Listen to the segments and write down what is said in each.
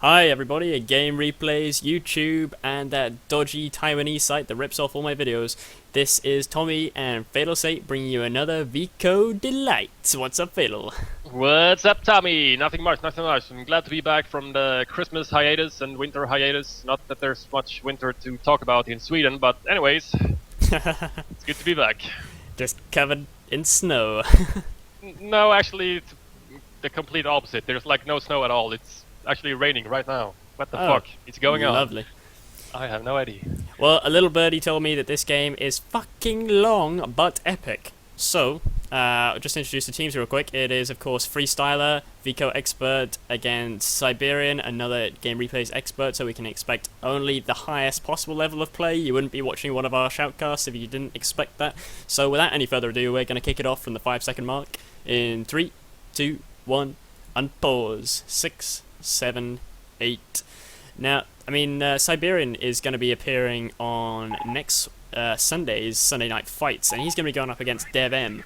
Hi everybody, a Game Replays, YouTube, and that dodgy Taiwanese site that rips off all my videos. This is Tommy and FatalSaint bringing you another vCoH delight. What's up, Fatal? What's up, Tommy? Nothing much, nothing much. I'm glad to be back from the Christmas hiatus and winter hiatus. Not that there's much winter to talk about in Sweden, but anyways, it's good to be back. Just covered in snow. No, actually, it's the complete opposite. There's like no snow at all. It's actually raining right now. What the fuck? It's going on. Lovely. I have no idea. Well, a little birdie told me that this game is fucking long, but epic. So, just introduce the teams real quick. It is, of course, Freestyler, vCoH expert against Siberian, another Game Replays expert, so we can expect only the highest possible level of play. You wouldn't be watching one of our shoutcasts if you didn't expect that. So, without any further ado, we're going to kick it off from the 5-second mark in 3, 2, 1, unpause. 6, 7, 8. Now, I mean, Siberian is going to be appearing on next Sunday's Sunday Night Fights, and he's going to be going up against DevM.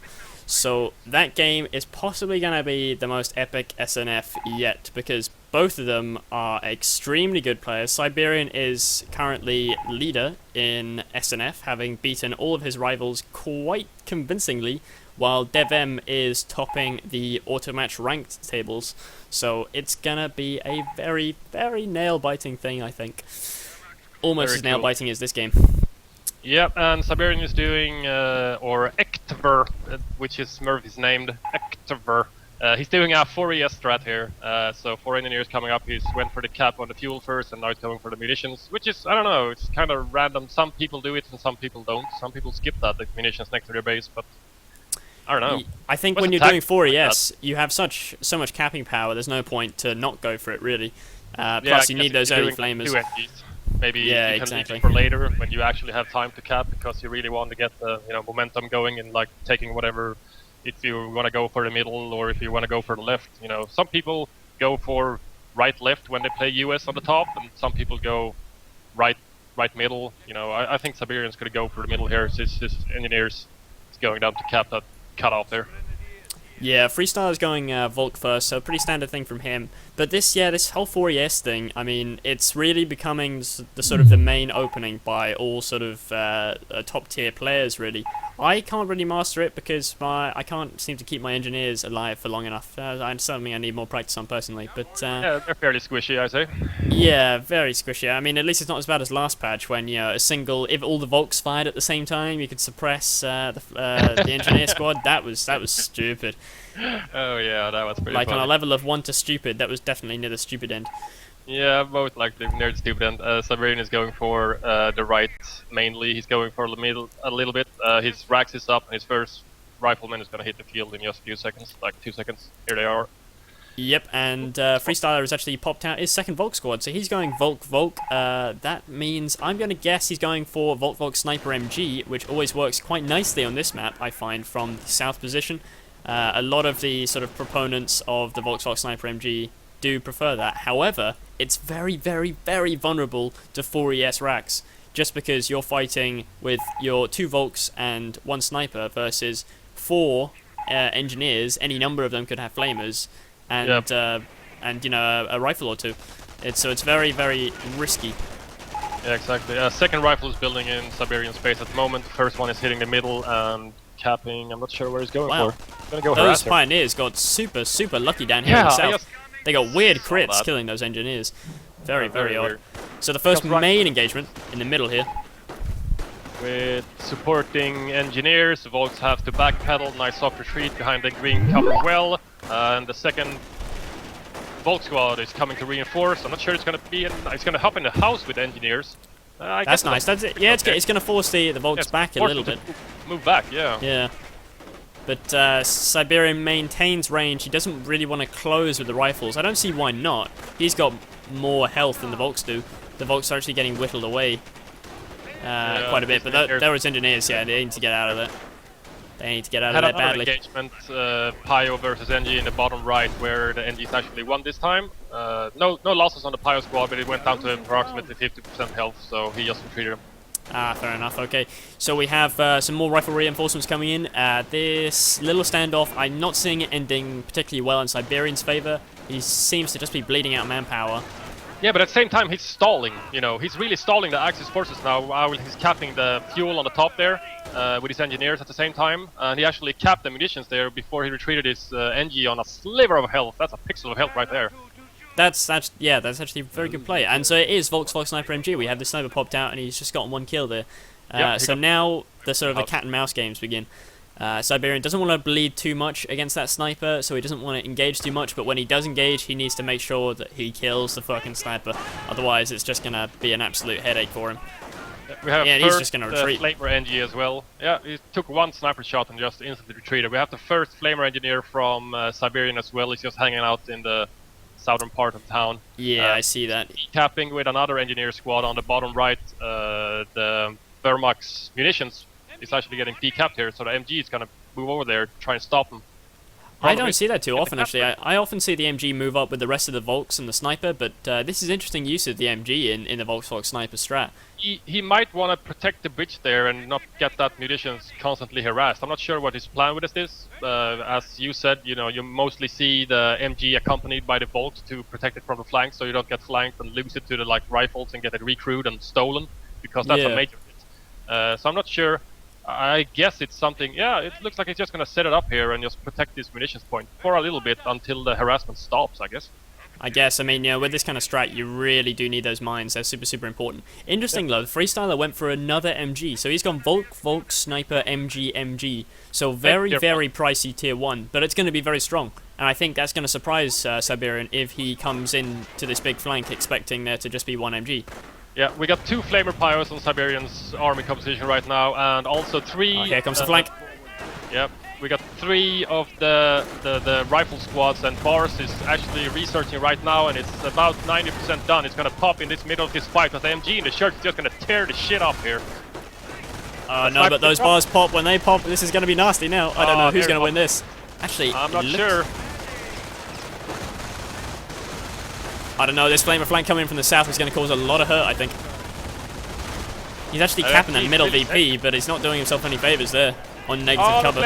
So that game is possibly going to be the most epic SNF yet, because both of them are extremely good players. Siberian is currently leader in SNF, having beaten all of his rivals quite convincingly, while DevM is topping the automatch ranked tables. So it's gonna be a very, very nail-biting thing, I think. Almost as nail-biting as this game. Yep, and Siberian is doing, or Ectover, which is Murphy's named, Ectover. He's doing a 4ES strat here, so 4 engineers coming up. He's went for the cap on the fuel first, and now he's going for the munitions, which is, I don't know, it's kind of random. Some people do it and some people don't. Some people skip that, the munitions next to their base, but I don't know. I think when you're doing 4ES, you have so much capping power, there's no point to not go for it, really. Plus, you need those early flamers. Maybe you can leave it for later when you actually have time to cap, because you really want to get the momentum going and like taking whatever. If you want to go for the middle or if you want to go for the left, some people go for right left when they play US on the top, and some people go right middle. I think Siberian's gonna go for the middle here. His engineers is going down to cap that cut off there. Yeah, Freestyler's going Volk first, so pretty standard thing from him. But this whole 4ES thing, I mean, it's really becoming the sort of the main opening by all sort of top tier players, really. I can't really master it because I can't seem to keep my engineers alive for long enough. It's something I need more practice on personally. But yeah, they're fairly squishy, I say. Yeah, very squishy. I mean, at least it's not as bad as last patch when if all the Volks fired at the same time, you could suppress the engineer squad. That was stupid. Oh yeah, that was pretty like funny. On a level of 1 to stupid, that was definitely near the stupid end. Yeah, both like the near the stupid end. Siberian is going for the right mainly. He's going for the middle a little bit. His racks is up, and his first rifleman is going to hit the field in just a few seconds, like 2 seconds. Here they are. Yep, and Freestyler has actually popped out his second Volk squad, so he's going Volk. That means I'm going to guess he's going for Volk Sniper MG, which always works quite nicely on this map, I find, from the south position. A lot of the sort of proponents of the Volk Sniper MG do prefer that. However, it's very, very, very vulnerable to 4ES racks, just because you're fighting with your 2 Volks and 1 sniper versus 4 engineers. Any number of them could have flamers, and a rifle or 2. So it's very, very risky. Yeah, exactly. Second rifle is building in Siberian space at the moment. The first one is hitting the middle and capping. I'm not sure where he's going for. He's gonna go those pioneers got super, super lucky down here in the south. They got weird crits killing those engineers. Very, very odd. Weird. So the first main engagement in the middle here. With supporting engineers, the Volks have to backpedal. Nice soft retreat behind the green cover well. And the second Volk squad is coming to reinforce. I'm not sure it's gonna be it's gonna hop in the house with engineers. That's nice. That's it. Yeah, it's gonna force the Volks back a little bit. Move back, yeah. Yeah. But Siberian maintains range. He doesn't really want to close with the rifles. I don't see why not. He's got more health than the Volks do. The Volks are actually getting whittled away quite a bit. But there was engineers, yeah, they need to get out of there. They need to get out of there badly. Engagement, Pio versus NG in the bottom right, where the NG's actually won this time. No losses on the Pio squad, but it went down to approximately 50% health, so he just retreated him. Fair enough, okay. So we have some more rifle reinforcements coming in. This little standoff, I'm not seeing it ending particularly well in Siberian's favor. He seems to just be bleeding out manpower. Yeah, but at the same time he's stalling, you know, he's really stalling the Axis forces now while he's capping the fuel on the top there with his engineers at the same time, and he actually capped the munitions there before he retreated his NG on a sliver of health. That's a pixel of health right there. That's actually a very good play. And so it is vCoH Sniper MG. We have the sniper popped out and he's just gotten 1 kill there. So now the sort of the cat and mouse games begin. Siberian doesn't want to bleed too much against that sniper, so he doesn't want to engage too much, but when he does engage, he needs to make sure that he kills the fucking sniper. Otherwise, it's just going to be an absolute headache for him. We have he's just going to retreat. Flamer NG as well. Yeah, he took 1 sniper shot and just instantly retreated. We have the first Flamer engineer from Siberian as well. He's just hanging out in the southern part of town. Yeah, I see that. Capping with another engineer squad on the bottom right. The Wehrmacht's munitions is actually getting decapped here, so the MG is going to move over there, try and stop him. I don't see that too often, actually. I often see the MG move up with the rest of the Volks and the sniper, but this is interesting use of the MG in the vCoH sniper strat. He might want to protect the bridge there and not get that munitions constantly harassed. I'm not sure what his plan with this is. As you said, you know, you mostly see the MG accompanied by the Volks to protect it from the flank, so you don't get flanked and lose it to the like rifles and get it recrewed and stolen, because that's a major hit. So I'm not sure. I guess it's something, yeah, it looks like it's just going to set it up here and just protect this munitions point for a little bit until the harassment stops, I guess. I mean, you know, with this kind of strat, you really do need those mines. They're super, super important. Interesting, though, the Freestyler went for another MG. So he's gone Volk, Sniper, MG, MG. So very, very pricey tier 1, but it's going to be very strong. And I think that's going to surprise Siberian if he comes in to this big flank expecting there to just be 1 MG. Yeah, we got 2 Flamer Pyros on Siberian's army composition right now, and also 3... Oh, here comes the flank. Yep, we got 3 of the rifle squads, and Boris is actually researching right now, and it's about 90% done. It's gonna pop in this middle of this fight, but the MG in the shirt is just gonna tear the shit up here. No, but those bars pop. When they pop, this is gonna be nasty now. I don't know who's gonna win this. Actually, I'm not sure. I don't know, this Flamer flank coming from the south is going to cause a lot of hurt, I think. He's actually capping that middle VP, but he's not doing himself any favours there on negative cover.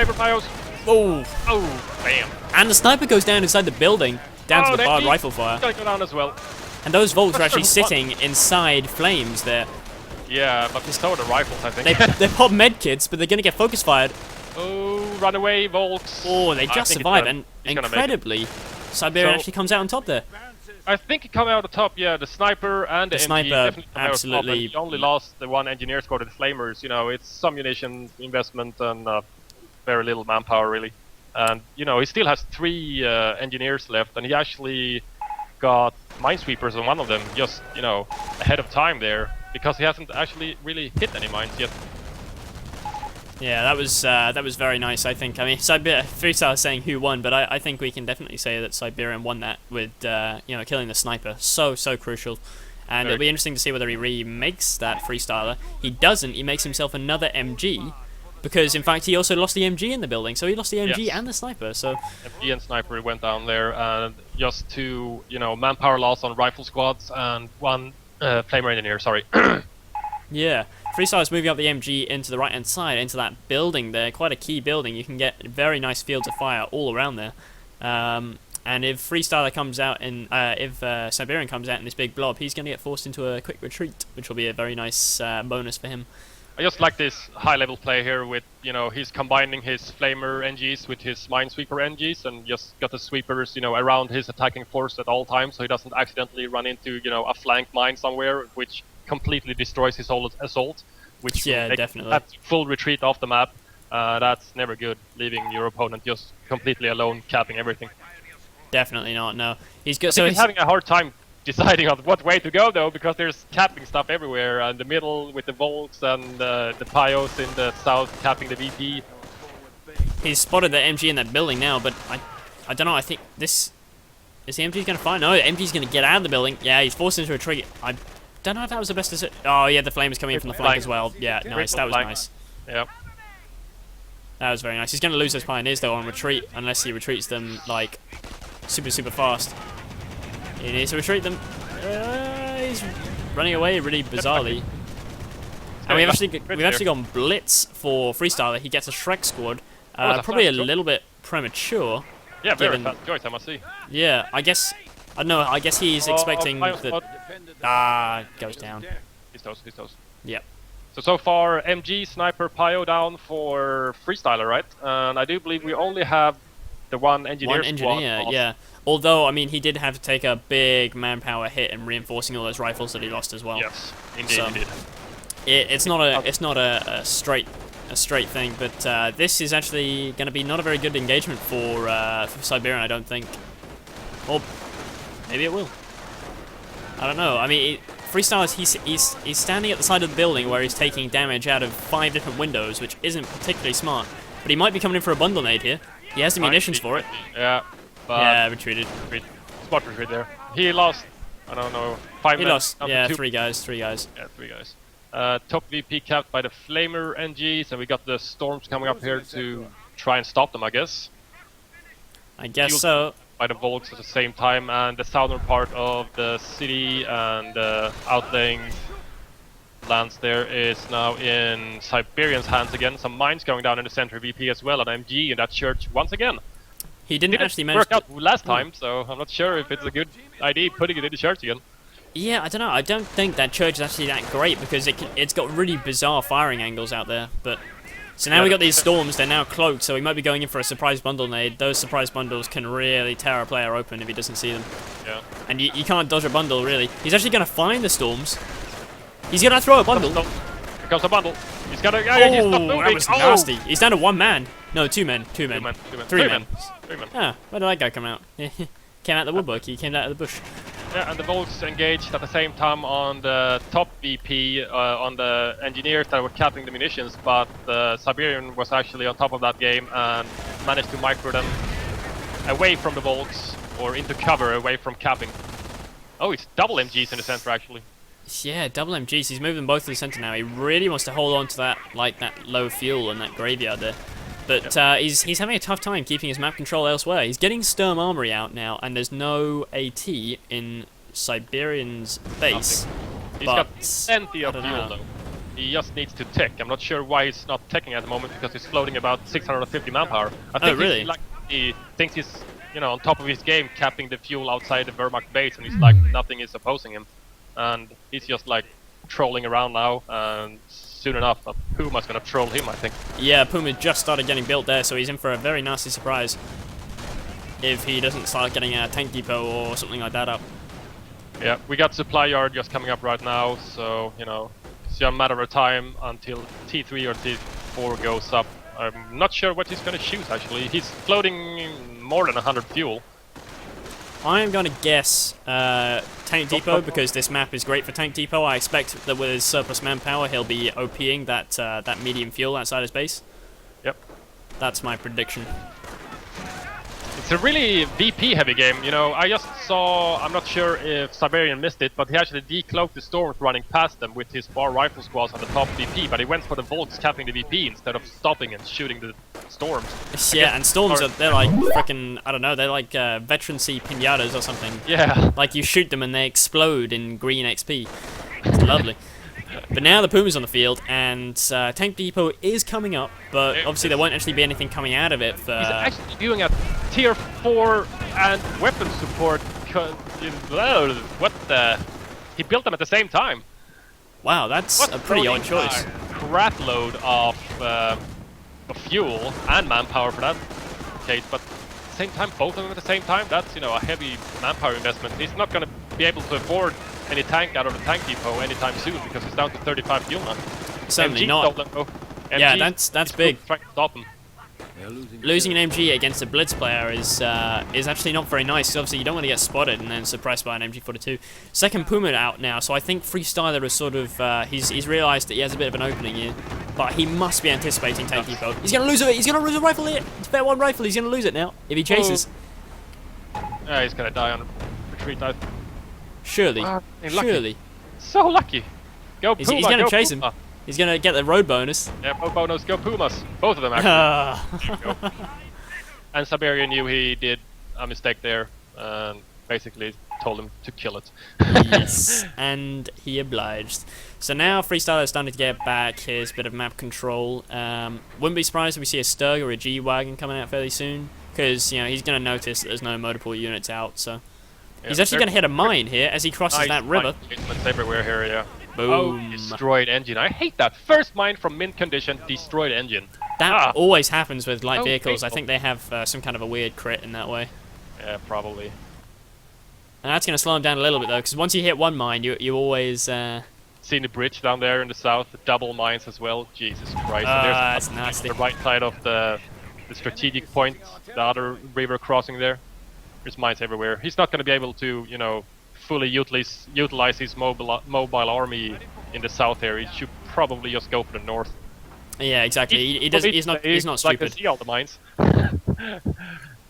Oh, bam. And the sniper goes down inside the building, down to the barred rifle fire. He's going to go down as well. And those Volks are actually sitting inside flames there. Yeah, but so are the rifles, I think. They pop medkits, but they're going to get focus fired. Oh, run away, Volks. Oh, they just survive, and incredibly, Siberian actually comes out on top there. I think he come out on top, yeah, the sniper and the MG sniper, definitely absolutely. He only lost the 1 engineer squad to the Flamers, you know, it's some munition investment and very little manpower, really. And, you know, he still has 3 engineers left, and he actually got minesweepers on one of them, just, you know, ahead of time there, because he hasn't actually really hit any mines yet. Yeah, that was very nice, I think. I mean, Freestyler saying who won, but I think we can definitely say that Siberian won that with, you know, killing the sniper. So crucial. And it'll be interesting to see whether he remakes that Freestyler. He doesn't. He makes himself another MG, because, in fact, he also lost the MG in the building. So he lost the MG and the sniper, so... MG and sniper went down there, and just 2, you know, manpower loss on rifle squads, and 1 Flamer engineer, sorry. Yeah. Freestyler's moving up the MG into the right-hand side, into that building there, quite a key building. You can get very nice fields of fire all around there. And if Freestyler comes out, and if Siberian comes out in this big blob, he's going to get forced into a quick retreat, which will be a very nice bonus for him. I just like this high-level play here with, you know, he's combining his Flamer NGs with his Minesweeper NGs, and just got the sweepers, you know, around his attacking force at all times, so he doesn't accidentally run into, you know, a flank mine somewhere, which completely destroys his whole assault, which definitely. That's full retreat off the map. That's never good, leaving your opponent just completely alone, capping everything. Definitely not, no. He's good. So he's having a hard time deciding on what way to go, though, because there's capping stuff everywhere, and the middle with the Volks and the Pyos in the south capping the VP. He's spotted the MG in that building now, but I don't know, I think this... Is the MG going to find? No, the MG's going to get out of the building. Yeah, he's forced into a retreat. I don't know if that was the best decision. Oh, yeah, the flames coming in from the flank as well. Yeah, nice. That was nice. Yep. That was very nice. He's going to lose those pioneers, though, on retreat, unless he retreats them, like, super, super fast. He needs to retreat them. He's running away really bizarrely. And we've actually gone Blitz for Freestyler. He gets a Shrek squad. Probably a little bit premature. Yeah, very fast choice, I must say. Yeah, I guess I don't know, I guess he's expecting that... goes down. He's toast. Yep. So far, MG, Sniper, Pio down for Freestyler, right? And I do believe we only have the one engineer squad. Yeah. Although, I mean, he did have to take a big manpower hit in reinforcing all those rifles that he lost as well. Yes, indeed. It's not a straight thing, but this is actually going to be not a very good engagement for Siberian, I don't think. Or maybe it will. I don't know. I mean, Freestyler, he's standing at the side of the building where he's taking damage out of 5 different windows, which isn't particularly smart. But he might be coming in for a bundle nade here. He has the munitions for it. Yeah. Yeah, retreated. Smart retreat there. He lost, I don't know, 5 men. He lost, yeah, 3 guys. Yeah, 3 guys. Top VP capped by the Flamer NGs, and we got the Storms coming up here to try and stop them, I guess. I guess so. By the Volks at the same time, and the southern part of the city and outlying lands there is now in Siberian's hands again. Some mines going down in the center VP as well, and MG in that church once again. He didn't actually work out last time, so I'm not sure if it's a good idea putting it in the church again. Yeah, I don't know. I don't think that church is actually that great because it's got really bizarre firing angles out there. But so now we got these storms. They're now cloaked, so he might be going in for a surprise bundle nade. Those surprise bundles can really tear a player open if he doesn't see them. Yeah. And you can't dodge a bundle really. He's actually going to find the storms. He's going to throw a bundle. Here comes a bundle. He's got to. Oh, that was nasty. He's down to 1 man. No, 2 men. 3 men. 3 men. Ah, where did that guy come out? Came out the woodwork. He came out of the bush. Yeah, and the Volks engaged at the same time on the top VP, on the engineers that were capping the munitions, but the Siberian was actually on top of that game and managed to micro them away from the Volks, or into cover away from capping. Oh, it's double MGs in the center actually. Yeah, double MGs. He's moving both to the center now. He really wants to hold on to that, like that low fuel and that graveyard there. But he's having a tough time keeping his map control elsewhere. He's getting Sturm Armory out now, and there's no AT in Siberian's base. He's got plenty of fuel though. He just needs to tech. I'm not sure why he's not teching at the moment because he's floating about 650 manpower. I think he thinks he's on top of his game, capping the fuel outside the Wehrmacht base, and he's like nothing is opposing him, and he's just like trolling around now. And soon enough, Puma's gonna troll him, I think. Yeah, Puma just started getting built there, so he's in for a very nasty surprise if he doesn't start getting a tank depot or something like that up. Yeah, we got supply yard just coming up right now, so it's a matter of time until T3 or T4 goes up. I'm not sure what he's gonna choose actually. He's floating more than 100 fuel. I'm going to guess Tank Depot because this map is great for Tank Depot. I expect that with his surplus manpower, he'll be OPing that medium fuel outside his base. Yep. That's my prediction. It's a really VP heavy game, I just saw, I'm not sure if Siberian missed it, but he actually decloaked the Storms running past them with his bar rifle squads on the top VP, but he went for the Volks capping the VP instead of stopping and shooting the Storms. Yeah, and Storms, they're like frickin', I don't know, they're like veteran-C pinatas or something. Yeah. Like you shoot them and they explode in green XP. It's lovely. But now the Puma's on the field, and Tank Depot is coming up, but obviously there won't actually be anything coming out of it. He's actually doing a tier 4 and weapon support. What the? He built them at the same time. Wow, that's a pretty odd choice. Crap load of fuel and manpower for that case, but at the same time, both of them at the same time, that's a heavy manpower investment. He's not going to be able to afford any tank out of the tank depot anytime soon because it's down to 35 fuel now. Certainly not. Yeah, that's big. Trying to stop him. Losing an MG against a Blitz player is actually not very nice because obviously you don't want to get spotted and then suppressed by an MG42. Second Puma out now, so I think Freestyler is sort of he's realised that he has a bit of an opening here, but he must be anticipating tank depot. He's gonna lose it. He's gonna lose a rifle here. It's fair one rifle. He's gonna lose it now if he chases. Yeah, he's gonna die on retreat. Surely. Surely. So lucky. Go Puma, he's going to chase him. He's going to get the road bonus. Yeah, road bonus. Go Pumas. Both of them, actually. And Siberian knew he did a mistake there and basically told him to kill it. Yes, and he obliged. So now Freestyler is starting to get back his bit of map control. Wouldn't be surprised if we see a Sturg or a G-Wagon coming out fairly soon because, he's going to notice that there's no motor pool units out, so... He's actually going to hit a mine here as he crosses that river. It's everywhere here, yeah. Boom. Oh, destroyed engine. I hate that. First mine from mint condition, destroyed engine. That always happens with light vehicles. Painful. I think they have some kind of a weird crit in that way. Yeah, probably. And that's going to slow him down a little bit, though, because once you hit one mine, you always... Seen the bridge down there in the south, double mines as well. Jesus Christ. That's nasty. The right side of the strategic point, the other river crossing there. There's mines everywhere. He's not going to be able to, you know, fully utilize his mobile army in the south area. He should probably just go for the north. Yeah, exactly. He's not stupid. Like to see all the mines.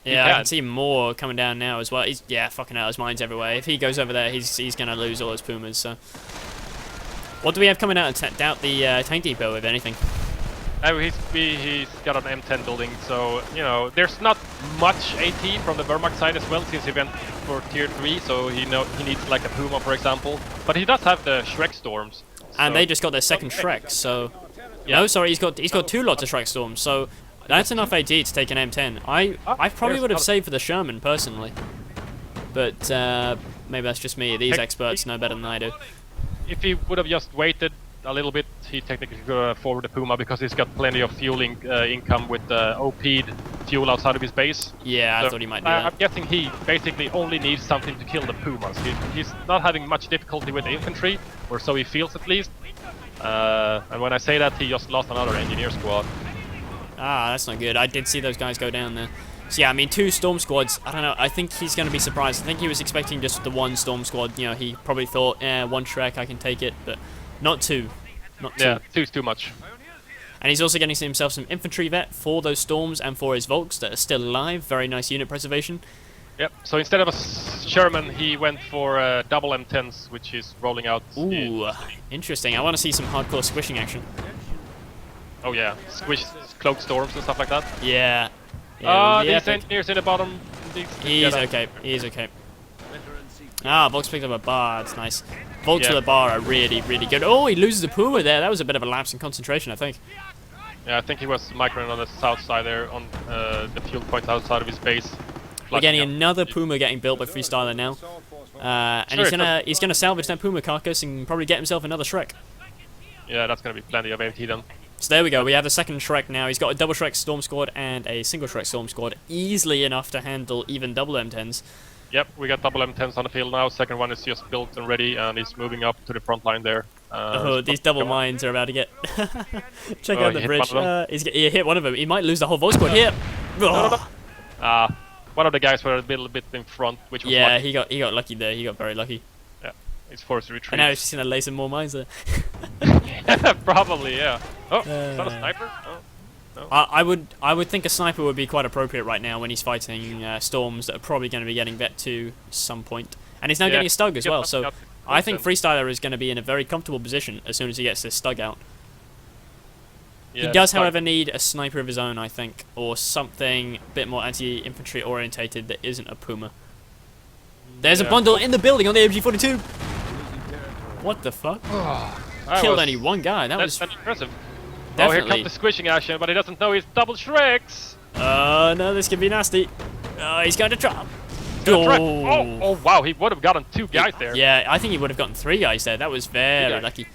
Yeah, I can see more coming down now as well. Fucking hell, there's mines everywhere. If he goes over there, he's going to lose all his Pumas, so... What do we have coming out out the tank depot, if anything? He's got an M10 building, so, you know, there's not much AT from the Wehrmacht side as well, since he went for tier 3, so he needs like a Puma, for example. But he does have the Shrek Storms. And they just got their second Shrek, so... Yeah. No, sorry, he's got 2 lots of Shrek Storms, so that's enough AT to take an M10. I probably would have saved for the Sherman, personally. But maybe that's just me. These experts know better than I do. If he would have just waited a little bit, he technically could have forward the Puma because he's got plenty of fueling income with OP'd fuel outside of his base. Yeah, so I thought he might do that. I'm guessing he basically only needs something to kill the Pumas. He's not having much difficulty with the infantry, or so he feels at least. And when I say that, he just lost another engineer squad. Ah, that's not good. I did see those guys go down there. So yeah, I mean, 2 storm squads. I don't know. I think he's going to be surprised. I think he was expecting just the 1 storm squad. You know, he probably thought, 1 Shrek, I can take it, but not 2. Not 2. Yeah, 2's too much. And he's also getting himself some infantry vet for those storms and for his Volks that are still alive. Very nice unit preservation. Yep. So instead of a Sherman, he went for double M10s, which is rolling out. Ooh, interesting. I want to see some hardcore squishing action. Oh yeah, squish cloak storms and stuff like that. Yeah. These engineers in the bottom. He's okay. He's okay. Ah, Volk's picked up a bar. That's nice. Volks with a bar are really, really good. Oh, he loses the Puma there. That was a bit of a lapse in concentration, I think. Yeah, I think he was microing on the south side there, on the fuel point outside of his base. We're getting another Puma getting built by Freestyler now. And he's gonna salvage that Puma carcass and probably get himself another Shrek. Yeah, that's gonna be plenty of AT then. So there we go, we have the second Shrek now. He's got a double Shrek Storm Squad and a single Shrek Storm Squad. Easily enough to handle even double M10s. Yep, we got double M10s on the field now. Second one is just built and ready, and he's moving up to the front line there. These double mines are about to get... Check out the bridge. He hit one of them. He might lose the whole Volk Squad here. One of the guys were a little bit in front, which was lucky. he got lucky there. He got very lucky. Yeah, he's forced to retreat. And now he's just gonna lay some more mines there. Probably, yeah. Oh, is that a sniper? Oh, no. I would think a sniper would be quite appropriate right now when he's fighting storms that are probably going to be getting vet to some point. And he's now getting a Stug as well, so I think Freestyler is going to be in a very comfortable position as soon as he gets this Stug out. Yeah, he does, however, need a sniper of his own, I think, or something a bit more anti-infantry orientated that isn't a Puma. There's a bundle in the building on the MG42. What the fuck? Killed only one guy. That's impressive. Definitely. Oh, here comes the squishing action, but he doesn't know he's double Shreks. No, this could be nasty. He's going to drop. Oh, wow, he would have gotten 2 guys there. Yeah, I think he would have gotten 3 guys there. That was very lucky.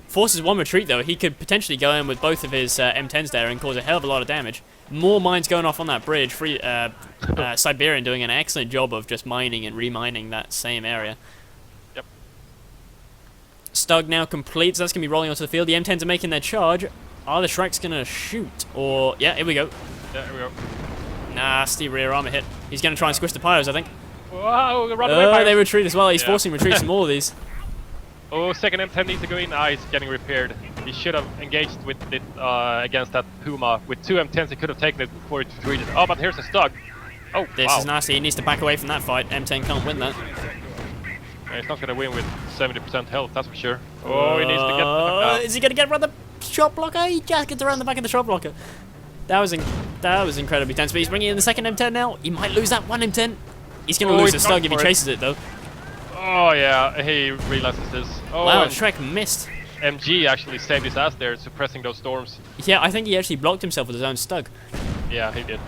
Forces 1 retreat, though. He could potentially go in with both of his M10s there and cause a hell of a lot of damage. More mines going off on that bridge. Siberian doing an excellent job of just mining and remining that same area. Yep. Stug now complete, so that's going to be rolling onto the field. The M10s are making their charge. Are the Shreks going to shoot? Or, yeah, here we go. Yeah, here we go. Nasty rear armor hit. He's going to try and squish the Pyros, I think. Wow, run away, Pyros. They retreat as well. He's forcing retreats from all of these. Oh, second M10 needs to go in. He's getting repaired. He should have engaged with it against that Puma. With 2 M10s, he could have taken it before it retreated. Oh, but here's a Stug. Oh, this is nasty. He needs to back away from that fight. M10 can't win that. Yeah, he's not going to win with 70% health, that's for sure. Oh, he needs to get... Is he going to get around the shot blocker? He just gets around the back of the shot blocker. That was incredibly tense, but he's bringing in the second M10 now. He might lose that 1 M10. He's going to lose the Stug if he chases it, though. Oh, yeah, he realizes this. Oh, wow, Shrek missed. MG actually saved his ass there, suppressing those storms. Yeah, I think he actually blocked himself with his own Stug. Yeah, he did.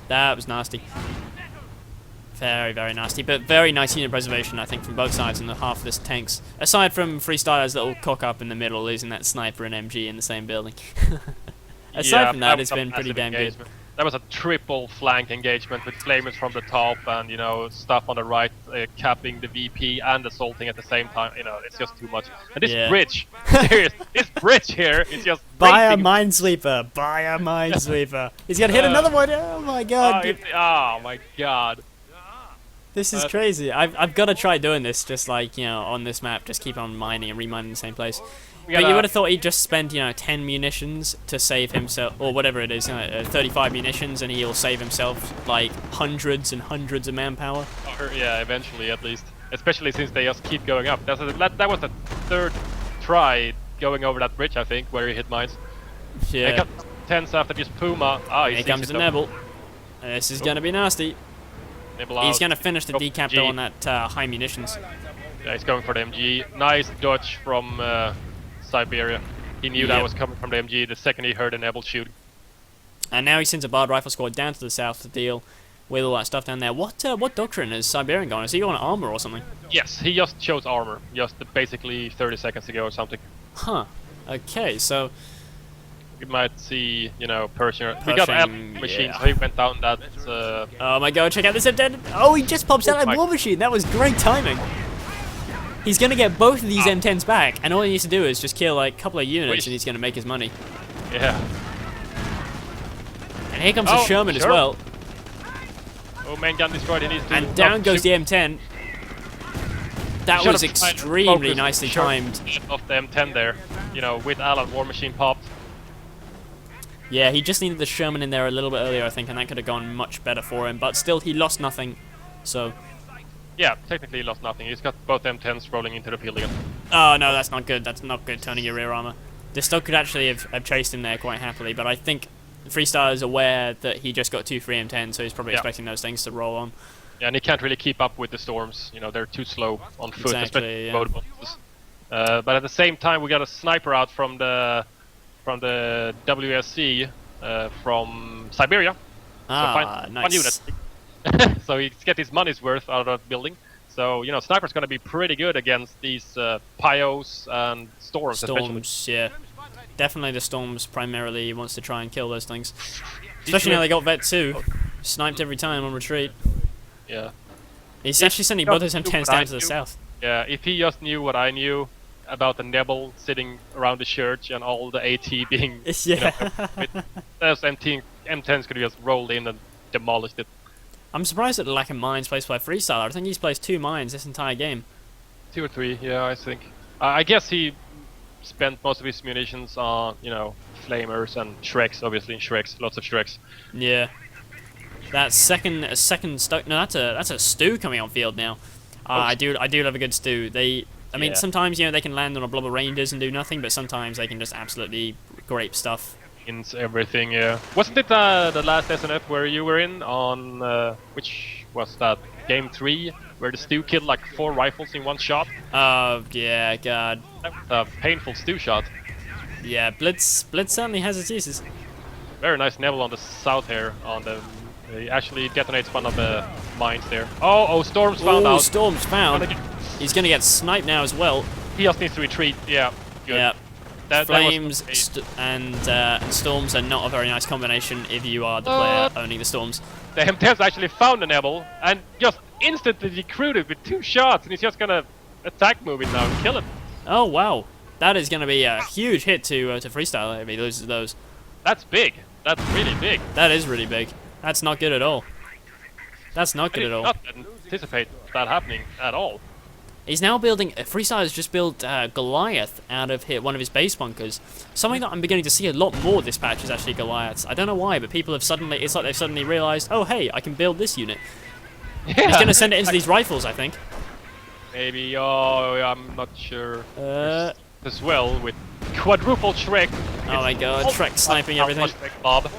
That was nasty. Very, very nasty, but very nice unit preservation, I think, from both sides in the half of this tanks. Aside from Freestyler's little cock up in the middle, losing that sniper and MG in the same building. Aside from that, it's been pretty damn good. That was a triple flank engagement with flamers from the top and, you know, stuff on the right, capping the VP and assaulting at the same time. You know, it's just too much. And this bridge, seriously, this bridge here is just buy a minesweeper, buy a minesweeper. He's gonna hit another one. Oh my god. Oh my god. This is crazy. I've got to try doing this, just like, you know, on this map, just keep on mining and remining the same place. But you would have thought he'd just spend, you know, 10 munitions to save himself, or whatever it is, 35 munitions, and he'll save himself like hundreds and hundreds of manpower. Yeah, eventually at least. Especially since they just keep going up. That was the third try going over that bridge, I think, where he hit mines. Yeah. They got tense after this Puma. Here comes the Nebel. This is gonna be nasty. He's gonna finish the decap though on that high munitions. Yeah, he's going for the MG. Nice dodge from Siberia. He knew that was coming from the MG the second he heard the Nebel shoot. And now he sends a Bard rifle squad down to the south to deal with all that stuff down there. What doctrine is Siberian going? Is he on armor or something? Yes, he just chose armor, just basically 30 seconds ago or something. Huh. Okay, so we might see, you know, Pershing. We got machines, so he went down that. Oh my god! Check out this M10. Oh, he just pops out that war machine. That was great timing. He's gonna get both of these M10s back, and all he needs to do is just kill like a couple of units, and he's gonna make his money. Yeah. And here comes the Sherman as well. Oh, main gun destroyed. He needs to. And down goes the M10. That was extremely nicely timed. Of the M10 there, you know, with Alan war machine popped. Yeah, he just needed the Sherman in there a little bit earlier, I think, and that could have gone much better for him. But still, he lost nothing. So. Yeah, technically he lost nothing. He's got both M10s rolling into the field again. Oh no, that's not good. That's not good. Turning your rear armor. The stock could actually have chased him there quite happily, but I think Freestyler is aware that he just got 2 free M10s, so he's probably expecting those things to roll on. Yeah, and he can't really keep up with the storms. You know, they're too slow on foot, especially road bosses. But at the same time, we got a sniper out from the WSC from Siberia. Ah, so nice. 1 unit. So he gets his money's worth out of that building. So, you know, Sniper's going to be pretty good against these Pyos and Storms. Storms, yeah. Definitely the Storms primarily. He wants to try and kill those things. Especially now they got Vet 2. Sniped every time on retreat. Yeah. He's actually sending both his M10s down to the south. Yeah, if he just knew what I knew about the Nebel sitting around the church and all the AT being... Yeah. You know, those M10s could have just rolled in and demolished it. I'm surprised at the lack of mines placed by Freestyler. I think he's placed 2 mines this entire game. 2 or 3, yeah, I think. I guess he spent most of his munitions on, you know, flamers and Shreks, obviously. Shreks, lots of Shreks. Yeah. That second stoke. No, that's a stew coming on field now. I do love a good stew. I mean, sometimes, you know, they can land on a blob of rangers and do nothing, but sometimes they can just absolutely grape stuff. Everything, yeah. Wasn't it the last SNF where you were in on, which was that, game 3, where the stew killed like 4 rifles in 1 shot? Oh, yeah, god. That was a painful stew shot. Yeah, Blitz certainly has its uses. Very nice Neville on the south here, on the... He actually detonates one of the mines there. Oh, Storm's found out. Storm's found. He's gonna get sniped now as well. He just needs to retreat, yeah. Good. Yeah. Flames and Storms are not a very nice combination if you are the player owning the Storms. The M10's actually found the Nebel and just instantly decrewed it with 2 shots, and he's just gonna attack move it now and kill it. Oh wow, that is gonna be a huge hit to Freestyler if he loses those. That's big. That's really big. That is really big. That's not good at all. That's not good at all. I did not anticipate that happening at all. He's now building... Freestyler's just built Goliath out of one of his base bunkers. Something that I'm beginning to see a lot more this patch is actually Goliaths. I don't know why, but people have suddenly... It's like they've suddenly realised, oh hey, I can build this unit. Yeah. He's going to send it into these rifles, I think. Maybe, I'm not sure. As well, with quadruple Shrek. Oh my god, Shrek sniping everything. Bob.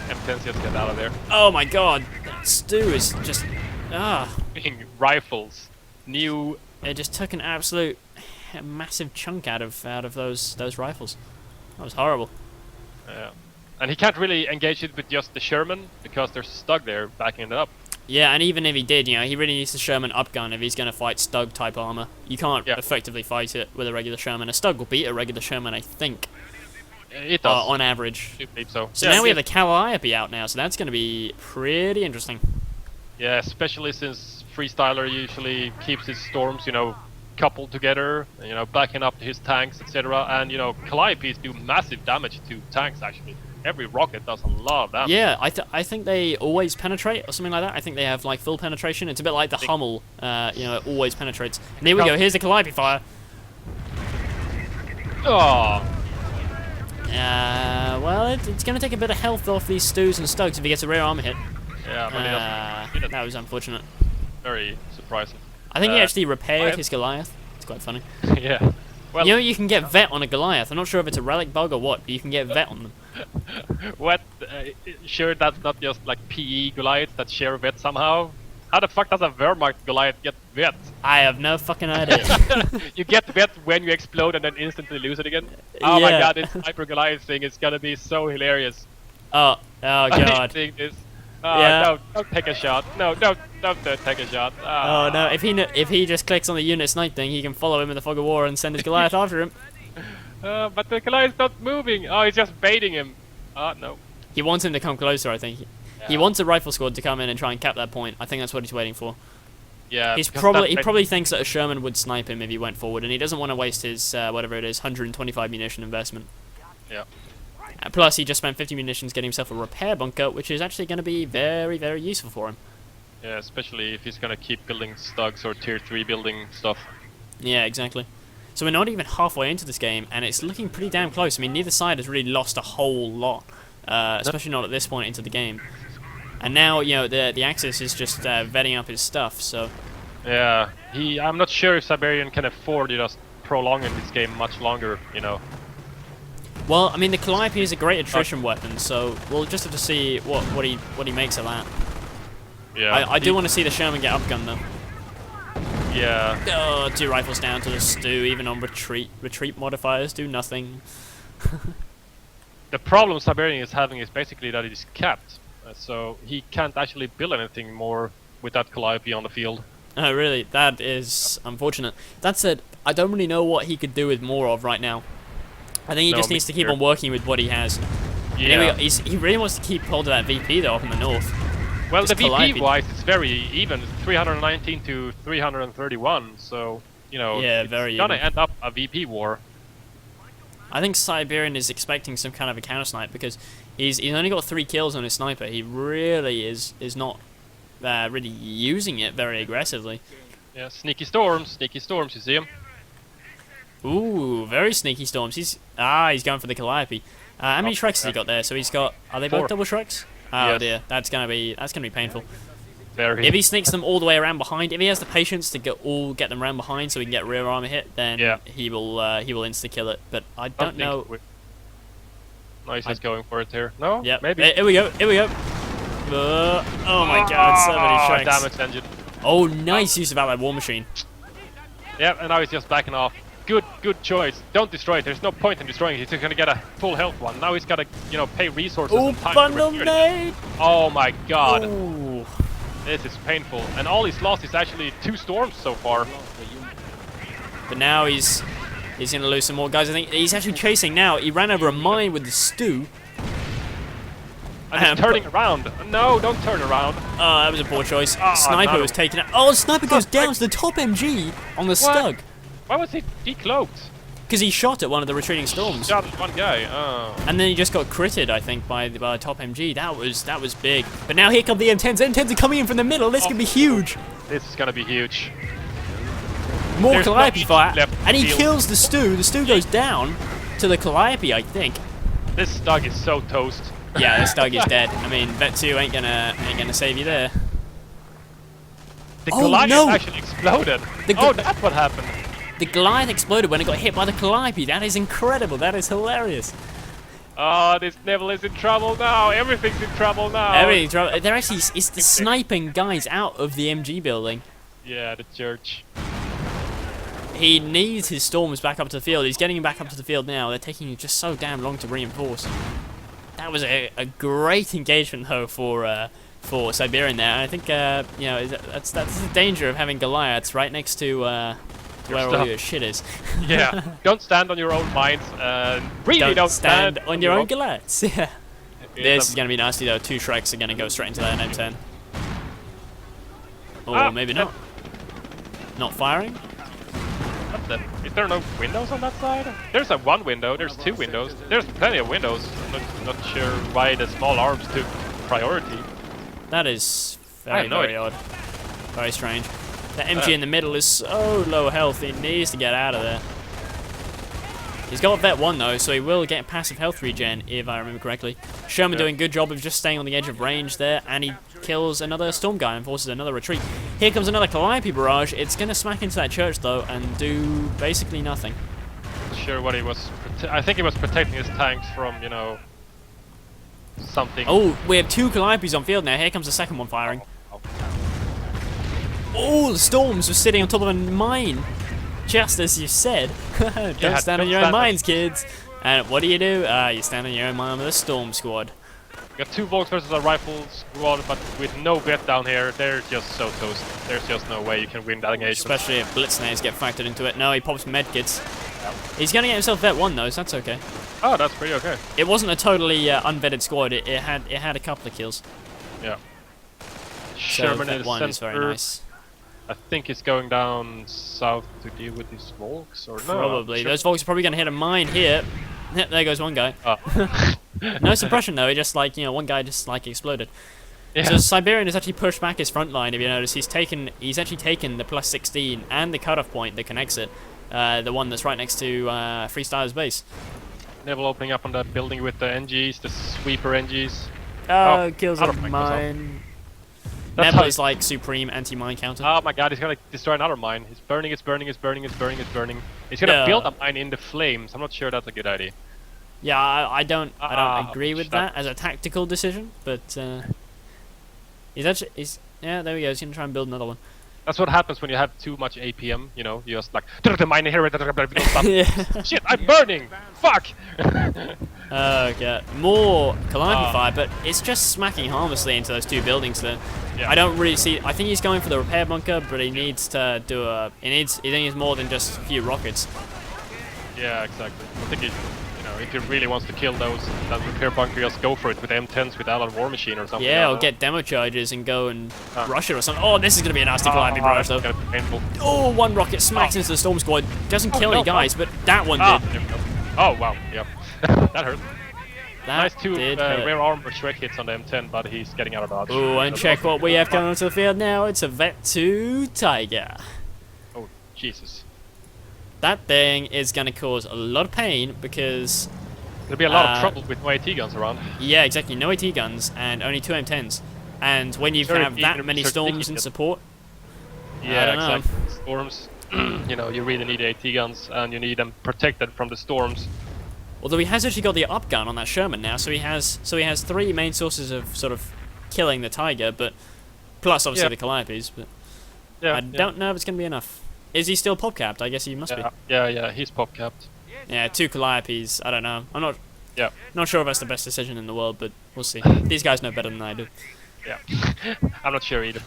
M10's just get out of there. Oh my god, that stew is just... Rifles. New... It just took an absolute massive chunk out of those rifles. That was horrible. Yeah. And he can't really engage it with just the Sherman because there's Stug there backing it up. Yeah, and even if he did, he really needs the Sherman upgun if he's going to fight Stug type armor. You can't effectively fight it with a regular Sherman. A Stug will beat a regular Sherman, I think. It does. On average. I believe so. So now we have the Calliope out now, so that's going to be pretty interesting. Yeah, especially since Freestyler usually keeps his storms, coupled together, backing up his tanks, etc. And, Calliopes do massive damage to tanks, actually. Every rocket does a lot of damage. Yeah, I think they always penetrate, or something like that. I think they have, like, full penetration. It's a bit like the Hummel, it always penetrates. And here we go, here's the Calliope fire. Oh. Well, it's going to take a bit of health off these Stews and Stugs if he gets a rear armor hit. Yeah, but that was unfortunate. Very surprising. I think he actually repaired his Goliath. It's quite funny. Yeah. Well, you can get vet on a Goliath. I'm not sure if it's a relic bug or what, but you can get vet on them. What? Sure, that's not just like PE Goliaths that share vet somehow? How the fuck does a Wehrmacht Goliath get vet? I have no fucking idea. You get vet when you explode and then instantly lose it again? Oh my god, this Hyper Goliath thing is gonna be so hilarious. Oh god. This. No, don't take a shot. No, don't take a shot. Oh no, if he just clicks on the unit snipe thing, he can follow him in the fog of war and send his Goliath after him. But the Goliath's not moving. Oh, he's just baiting him. No. He wants him to come closer, I think. He wants a rifle squad to come in and try and cap that point. I think that's what he's waiting for. Yeah. He probably thinks that a Sherman would snipe him if he went forward, and he doesn't want to waste his whatever it is, 125 munition investment. Yeah. Plus, he just spent 50 munitions getting himself a repair bunker, which is actually going to be very, very useful for him. Yeah, especially if he's going to keep building Stugs or Tier 3 building stuff. Yeah, exactly. So we're not even halfway into this game, and it's looking pretty damn close. I mean, neither side has really lost a whole lot, especially not at this point into the game. And now, the Axis is just vetting up his stuff, so... Yeah, I'm not sure if Siberian can afford just prolonging this game much longer, Well, I mean, the Calliope is a great attrition weapon, so we'll just have to see what he makes of that. Yeah. I do want to see the Sherman get upgunned, though. Yeah. Oh, 2 rifles down to the Stew, even on retreat. Retreat modifiers do nothing. The problem Siberian is having is basically that it is capped, so he can't actually build anything more with that Calliope on the field. Oh, really? That is unfortunate. That said, I don't really know what he could do with more of right now. I think he just needs to keep on working with what he has. Yeah. He really wants to keep hold of that VP, though, up in the north. Well, the VP-wise, it's very even, 319 to 331, so, yeah, very it's gonna end up a VP war. I think Siberian is expecting some kind of a counter-snipe, because he's only got 3 kills on his sniper. He really is not really using it very aggressively. Yeah, sneaky storms, you see him? Ooh, very sneaky storms. He's going for the Calliope. How many Shreks has he got there? So he's got, are they both 4. double Shreks? Oh yes. dear, that's gonna be painful. Very. If he sneaks them all the way around behind, if he has the patience to get them around behind, so he can get rear armor hit, then he will insta kill it. But I don't know. No, he's just going for it here. No? Yeah, maybe. Here we go. Oh my god, so many Shreks. Damage engine. Oh, nice use of Allied War Machine. Yeah, and now he's just backing off. Good choice. Don't destroy it. There's no point in destroying it. He's just gonna get a full health one. Now he's gotta, pay resources and time bundle to mate! Oh my god. Ooh. This is painful. And all he's lost is actually 2 storms so far. But now he's gonna lose some more guys. I think he's actually chasing now. He ran over a mine with the Stew. And he's turning around. No, don't turn around. Oh, that was a poor choice. Sniper was taken out. Oh, Sniper goes down to the top MG on the Stug. Why was he decloaked? Because he shot at one of the retreating storms. Shot at one guy. Oh. And then he just got critted, I think, by the top MG. That was big. But now here come the M10s. M10s are coming in from the middle. This could be huge. This is gonna be huge. More Calliope fire, and he field. kills the Stew. The Stew goes down to the Calliope, I think. This Stug is so toast. Yeah, the Stug is dead. I mean, Vet 2 ain't gonna save you there. The Goliath actually exploded. That's what happened. The Goliath exploded when it got hit by the Calliope. That is incredible. That is hilarious. Oh, this Neville is in trouble now. Everything's in trouble now. Everything's trouble. They're actually it's the sniping guys out of the MG building. Yeah, the church. He needs his storms back up to the field. He's getting him back up to the field now. They're taking just so damn long to reinforce. That was a great engagement, though, for Siberian there. And I think, you know, that's the danger of having Goliaths right next to where all your shit is. Yeah, don't stand on your own mines. Really don't stand on your own Goliaths. Yeah. This is going to be nasty, though. 2 Shreks are going to go straight into that M10. Or maybe not. Not firing? Is there no windows on that side? There's one window, there's 2 windows. There's plenty of windows. I'm not sure why the small arms took priority. That is very odd. Very strange. The MG in the middle is so low health, he needs to get out of there. He's got Vet 1 though, so he will get passive health regen, if I remember correctly. Sherman doing a good job of just staying on the edge of range there, and he kills another Storm guy and forces another retreat. Here comes another Calliope barrage. It's going to smack into that church though, and do basically nothing. Not sure what he was... I think he was protecting his tanks from, you know... something. Oh, we have 2 Calliopes on field now. Here comes the second one firing. Oh, the Storms were sitting on top of a mine. Just as you said. Don't stand on your own mines, kids. And what do? You stand on your own mine with a Storm squad. You got 2 Volks versus a rifle squad, but with no vet down here, they're just so toast. There's just no way you can win that engagement. Especially if Blitznays get factored into it. No, he pops medkits. He's going to get himself Vet 1 though, so that's okay. Oh, that's pretty okay. It wasn't a totally unvetted squad. It had a couple of kills. Yeah. So Sherman Vet 1 is very nice. I think he's going down south to deal with these Volks, or no? Probably. Those Volks are probably going to hit a mine here. Yep, there goes one guy. Oh. No suppression though, he just like, you know, one guy just like exploded. Yeah. So Siberian has actually pushed back his front line, if you notice. He's actually taken the plus 16 and the cutoff point that connects it. The one that's right next to Freestyler's base. Neville opening up on that building with the NGs, the sweeper NGs. Oh, kills a mine. Neville is like supreme anti-mine counter. Oh my god, he's gonna destroy another mine. It's burning, it's burning, it's burning, it's burning, it's burning. He's gonna build a mine in the flames. I'm not sure that's a good idea. Yeah, I don't agree with that as a tactical decision, but yeah, there we go. He's gonna try and build another one. That's what happens when you have too much APM. You know, you just like the mine here. Yeah. Shit, I'm burning. Fuck. Okay, more Calliope fire, but it's just smacking harmlessly into those 2 buildings there. Yeah. I don't really see. I think he's going for the repair bunker, but he needs to do a. He needs more than just a few rockets. Yeah, exactly. I think if he really wants to kill that repair bunker, just go for it with M10s with Allied War Machine or something. Yeah, or get demo charges and go and rush it or something. Oh, this is gonna be a nasty Calliope barrage though. Painful. Oh, one rocket smacks into the Storm squad. Doesn't kill any guys, but that one did. Oh wow, yep. That hurt. That nice 2 rear armor Shrek hits on the M10, but he's getting out of dodge. Oh, and check what we have coming onto the field now. It's a Vet 2 Tiger. Oh, Jesus. That thing is going to cause a lot of pain because... There'll be a lot of trouble with no AT guns around. Yeah, exactly. No AT guns and only 2 M10s. And when you have that many Storms in support... Yeah, exactly. Storms, you know, you really need AT guns and you need them protected from the Storms. Although he has actually got the up gun on that Sherman now, so he has 3 main sources of sort of killing the Tiger, but plus obviously the Calliopes. But I don't know if it's going to be enough. Is he still pop capped? I guess he must be. Yeah, he's pop capped. Yeah, 2 Calliopes. I don't know. I'm not. Yeah. Not sure if that's the best decision in the world, but we'll see. These guys know better than I do. Yeah, I'm not sure either.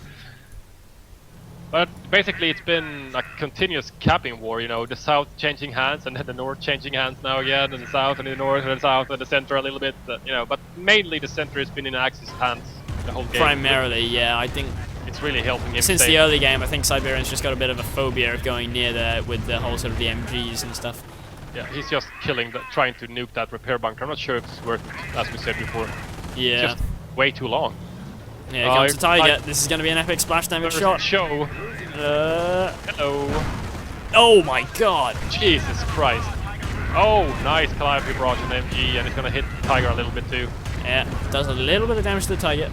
But basically, it's been a continuous capping war. You know, the south changing hands, and then the north changing hands now again, and the south and the north and the south and the center a little bit. You know, but mainly the center has been in Axis hands the whole game. Primarily, yeah. I think it's really helping him. Since the early game, I think Siberian's just got a bit of a phobia of going near there with the whole sort of the MGs and stuff. Yeah, he's just trying to nuke that repair bunker. I'm not sure if it's worth it, as we said before. Yeah. It's just way too long. Yeah, here comes the Tiger. This is going to be an epic splash damage shot. Show. Hello. Oh my god. Jesus Christ. Oh, nice Calliope barrage on MG, and it's going to hit the Tiger a little bit too. Yeah, does a little bit of damage to the Tiger.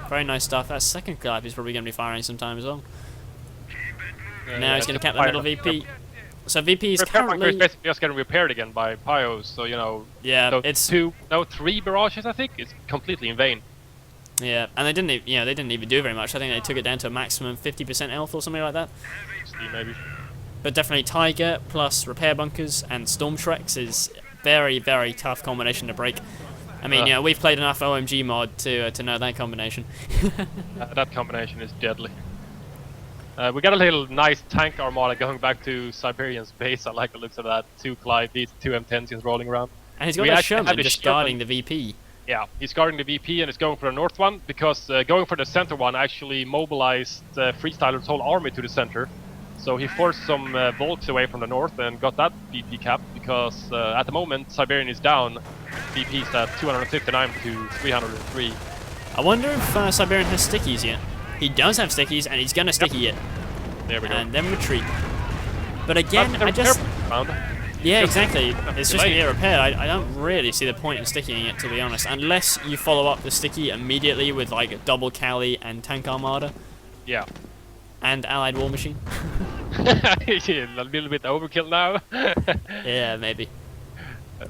Very nice stuff. That second Calliope is probably going to be firing sometime as well. Now he's going to cap the middle VP. So VP is currently... is basically just getting repaired again by Pyos, so you know... Yeah, it's... 3 barrages, I think. It's completely in vain. Yeah, and they didn't even do very much. I think they took it down to a maximum 50% health or something like that. 60 maybe. But definitely Tiger plus repair bunkers and Storm Shreks is very, very tough combination to break. I mean, you know, we've played enough OMG mod to know that combination. That combination is deadly. We got a little nice tank armada going back to Siberian's base. I like the looks of that. 2 Calliopes, 2 M10s rolling around. And he's got a Sherman just guarding the VP. Yeah, he's guarding the VP and is going for the north one, because going for the center one actually mobilized Freestyler's whole army to the center. So he forced some Volks away from the north and got that VP capped, because at the moment Siberian is down. VP's at 259 to 303. I wonder if Siberian has stickies yet. He does have stickies, and he's gonna sticky it. There we go. And then retreat. But again, I just... Yeah, exactly. It's just gonna get repaired. I don't really see the point in sticking it, to be honest. Unless you follow up the sticky immediately with, like, a double Cali and tank armada. Yeah. And allied war machine. A little bit overkill now. Yeah, maybe.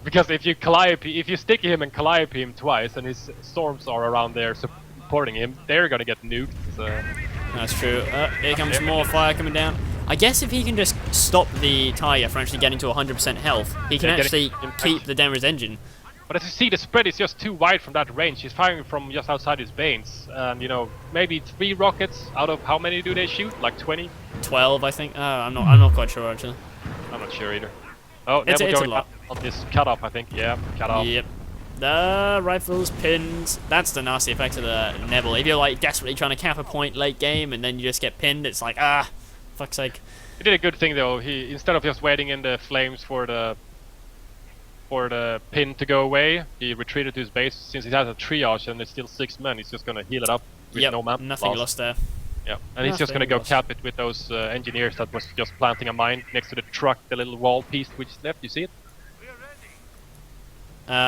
Because if you stick him and Calliope him twice, and his storms are around there supporting him, they're gonna get nuked. So. That's true. Here comes more fire coming down. I guess if he can just stop the Tiger from actually getting to 100% health, he can actually keep the Denver's engine. But as you see, the spread is just too wide from that range. He's firing from just outside his veins, and you know, maybe 3 rockets out of how many do they shoot? Like 20? 12, I think. I'm not quite sure actually. I'm not sure either. Oh, it's never a going lot. on this cutoff, I think. Yeah, cutoff. Yep. The rifles, pins. That's the nasty effect of the Nebel. If you're like desperately trying to cap a point late game and then you just get pinned, it's like, fuck's sake. He did a good thing though. He, instead of just waiting in the flames for the pin to go away, he retreated to his base. Since he has a triage and there's still 6 men, he's just gonna heal it up with no map. Nothing lost there. Yeah, and he's just gonna go cap it with those engineers that was just planting a mine next to the truck, the little wall piece which is left. You see it?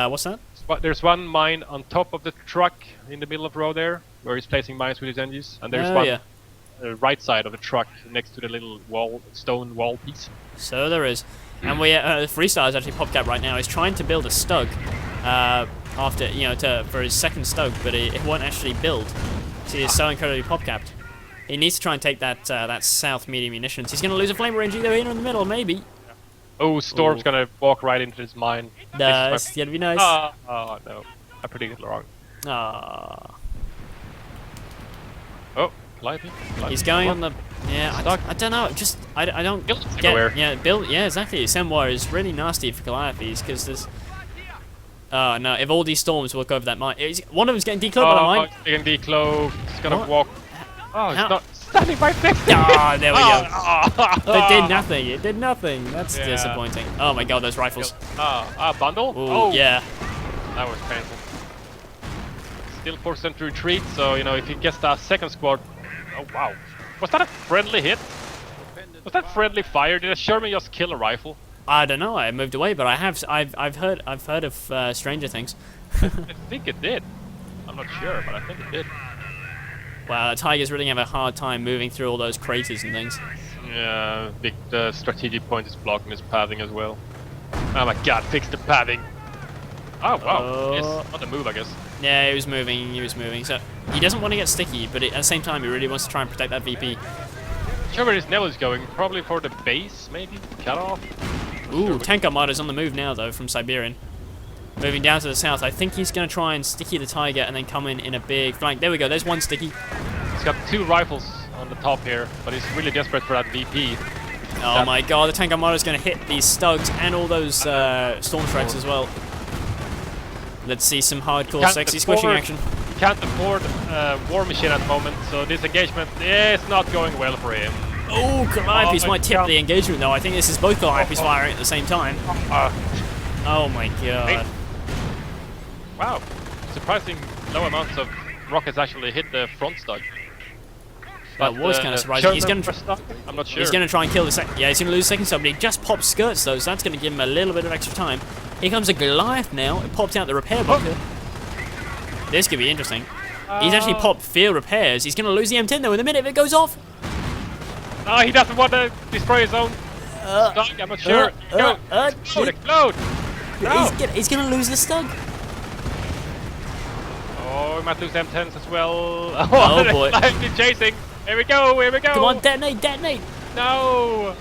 What's that? There's one mine on top of the truck in the middle of the road there, where he's placing mines with his engines, and there's one right side of the truck next to the little stone wall piece. So there is. And we Freestyler's actually pop cap right now. He's trying to build a stug after, you know, for his second stug, but it won't actually build. So he's so incredibly pop capped. He needs to try and take that south medium munitions. He's going to lose a flame range either here in the middle, maybe. Oh, Storm's gonna walk right into this mine. That's gonna be nice. Oh no, I predicted wrong. Ah. Oh, Calliope. He's going on the. Yeah, I don't know. Just I don't get. Yeah, build. Yeah, exactly. Semwar is really nasty for Calliopes because there's. Oh no! If all these storms walk over that mine, one of them's getting decloaked by the mine. Oh, getting decloaked. He's gonna walk. Oh, he's not standing by fixing. Ah, there we go. It did nothing. It did nothing. That's disappointing. Oh my god, those rifles. Bundle? Ooh, oh, yeah. That was painful. Still forced them to retreat, so, you know, if he gets that second squad... Oh, wow. Was that a friendly hit? Was that friendly fire? Did a Sherman just kill a rifle? I don't know. I moved away, but I've heard of stranger things. I think it did. I'm not sure, but I think it did. Wow, the Tigers really have a hard time moving through all those craters and things. Yeah, the strategic point is blocking his pathing as well. Oh my god, fix the pathing! Oh wow, it's on the move, I guess. Yeah, he was moving, so he doesn't want to get sticky, but at the same time he really wants to try and protect that VP. Sure where his Neville is going, probably for the base, maybe? Cut off? Ooh, tank armada's on the move now though, from Siberian. Moving down to the south, I think he's going to try and sticky the Tiger and then come in a big flank. There we go, there's one sticky. He's got 2 rifles on the top here, but he's really desperate for that VP. Oh my god, the tank armada's going to hit these stugs and all those storm tracks as well. Let's see some hardcore sexy squishing action. He can't afford war machine at the moment, so this engagement is not going well for him. Oh, Calliopes might tip the engagement though. I think this is both Calliopes firing at the same time. Oh my god. Wow, surprising low amounts of rockets actually hit the front stug. That was kind of surprising. He's going to. I'm not sure. He's going to try and kill the second. Yeah, he's going to lose the second stug, but he just popped skirts though, so that's going to give him a little bit of extra time. Here comes a Goliath now. It popped out the repair bunker. This could be interesting. He's actually popped field repairs. He's going to lose the M10 though in a minute if it goes off. No, he doesn't want to destroy his own stug. I'm not sure. Explode! No. He's going to lose the stug. Oh, we might lose M10s as well. Oh boy. He's chasing. Here we go, here we go. Come on, detonate, detonate. No.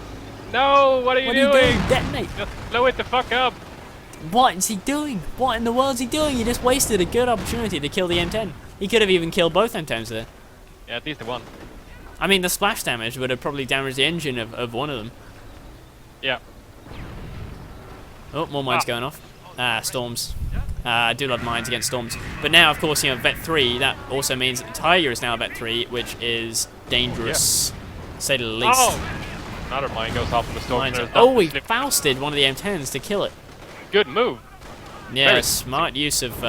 No, what are you doing? Detonate. Just blow it the fuck up. What is he doing? What in the world is he doing? He just wasted a good opportunity to kill the M10. He could have even killed both M10s there. Yeah, at least the one. I mean, the splash damage would have probably damaged the engine of one of them. Yeah. Oh, more mines going off. Storms. I do love mines against storms. But now, of course, you know, Vet 3, that also means that the Tiger is now Vet 3, which is dangerous, to say the least. Oh! Another mine goes off in the storm. Oh, he Fausted one of the M10s to kill it. Good move. Yeah, Very smart use of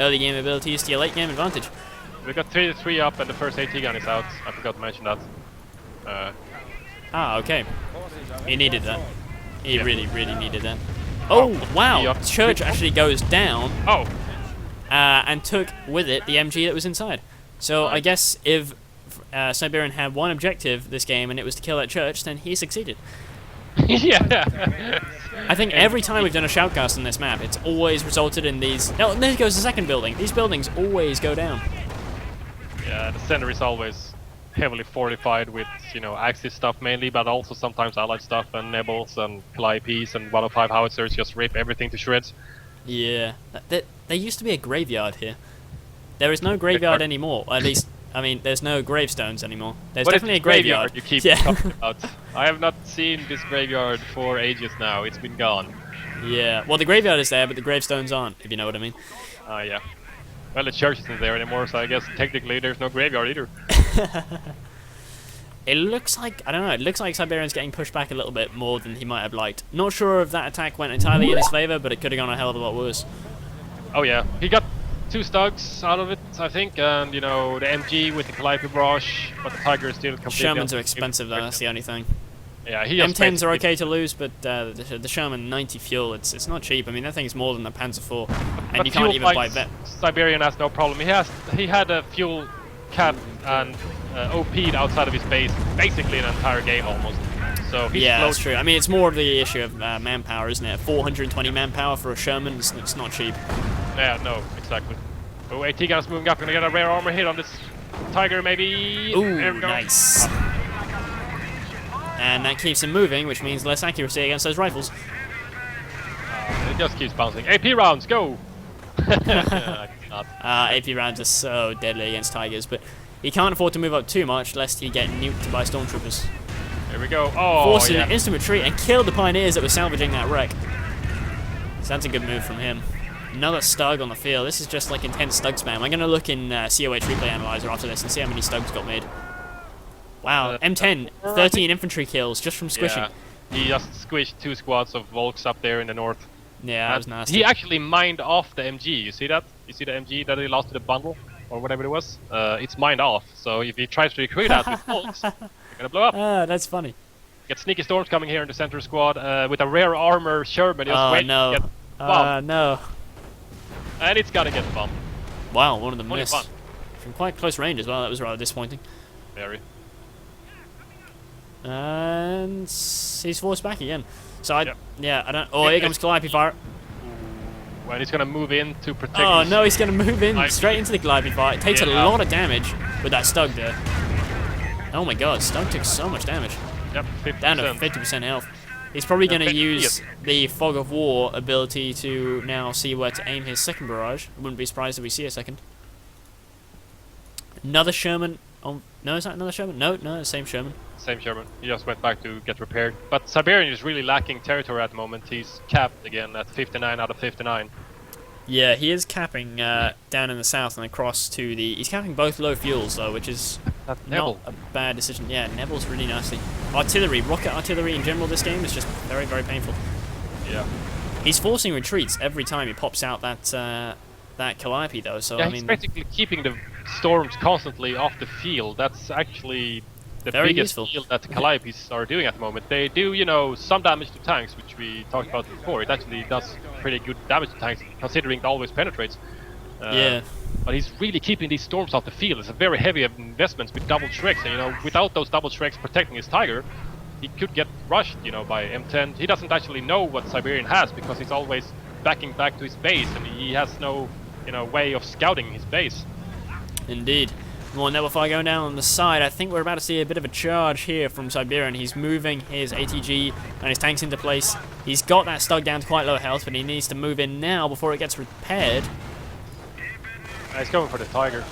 early game abilities to your late game advantage. We got 3 up and the first AT gun is out. I forgot to mention that. Okay. He needed that. He really needed that. Oh, wow! Church actually goes down. Oh! And took with it the MG that was inside. So I guess if Siberian had one objective this game and it was to kill that church, then he succeeded. Yeah! I think every time we've done a shoutcast on this map, it's always resulted in these... Oh, there goes the second building. These buildings always go down. Yeah, the center is always heavily fortified with, you know, Axis stuff mainly, but also sometimes allied stuff and Nebels and Calliopes and 105 howitzers just rip everything to shreds. Yeah. There used to be a graveyard here. There is no graveyard anymore. At least, I mean, there's no gravestones anymore. There's definitely a graveyard. You keep talking about. I have not seen this graveyard for ages now. It's been gone. Yeah. Well, the graveyard is there, but the gravestones aren't, if you know what I mean. Yeah. Well, the church isn't there anymore, so I guess technically there's no graveyard either. It looks like, I don't know, it looks like Siberian's getting pushed back a little bit more than he might have liked. Not sure if that attack went entirely in his favor, but it could have gone a hell of a lot worse. Oh yeah, he got 2 stugs out of it, I think, and, you know, the MG with the Calliope barrage, but the Tiger is still completely... Shermans are expensive though, that's the only thing. Yeah, M10s are okay to lose, but the Sherman 90 fuel, it's not cheap. I mean, that thing's more than the Panzer IV, and but you can't even buy vet. Siberian has no problem. He had a fuel cap and OP'd outside of his base basically an entire game almost. So he's that's true. I mean, it's more of the issue of manpower, isn't it? 420 manpower for a Sherman, it's not cheap. Yeah, no, exactly. Oh, AT gun's moving up, gonna get a rare armor hit on this Tiger, maybe. Ooh, nice. And that keeps him moving, which means less accuracy against those rifles. It just keeps bouncing. AP rounds, go! AP rounds are so deadly against Tigers, but he can't afford to move up too much lest he get nuked by stormtroopers. Here we go. Oh, forcing an instant retreat and killed the pioneers that were salvaging that wreck. So that's a good move from him. Another stug on the field. This is just like intense stug spam. I'm going to look in COH replay analyzer after this and see how many stugs got made. Wow, M10, 13 infantry kills just from squishing. Yeah, he just squished 2 squads of Volks up there in the north. Yeah, that was nasty. He actually mined off the MG, you see that? You see the MG that he lost to the bundle? Or whatever it was? It's mined off, so if he tries to recruit that with Volks, they're gonna blow up. That's funny. Get Sneaky Storms coming here in the center squad with a rare armor Sherman. Oh no. No. And it's gonna get bombed. Wow, one of them missed. From quite close range as well, that was rather disappointing. Very. And he's forced back again. So I don't. Oh, here comes Calliope fire. And he's gonna move in to protect. Oh no, he's gonna move in straight into the Calliope fire. It takes a lot of damage with that Stug there. Oh my god, Stug took so much damage. Yep, 50%. Down to 50% health. He's probably gonna use the Fog of War ability to now see where to aim his second barrage. I wouldn't be surprised if we see a second. Another Sherman. No, is that another Sherman? No, the same Sherman. Same Sherman. He just went back to get repaired. But Siberian is really lacking territory at the moment. He's capped again at 59 out of 59. Yeah, he is capping down in the south and across to the... He's capping both low fuels, though, which is not a bad decision. Yeah, Nebel's really nasty. Artillery, rocket artillery in general this game is just very, very painful. Yeah. He's forcing retreats every time he pops out that Calliope, though, so yeah, I mean... he's basically keeping the storms constantly off the field. That's actually the biggest field that the Calliopes are doing at the moment. They do, you know, some damage to tanks, which we talked about before. It actually does pretty good damage to tanks, considering it always penetrates. Yeah. But he's really keeping these storms off the field. It's a very heavy investment with double Shreks, and, you know, without those double Shreks protecting his Tiger, he could get rushed, you know, by M10. He doesn't actually know what Siberian has, because he's always backing back to his base, and he has no, you know, way of scouting his base. Indeed. More Nebel Fire going down on the side. I think we're about to see a bit of a charge here from Siberian. He's moving his ATG and his tanks into place. He's got that Stug down to quite low health, but he needs to move in now before it gets repaired. He's going for the Tiger.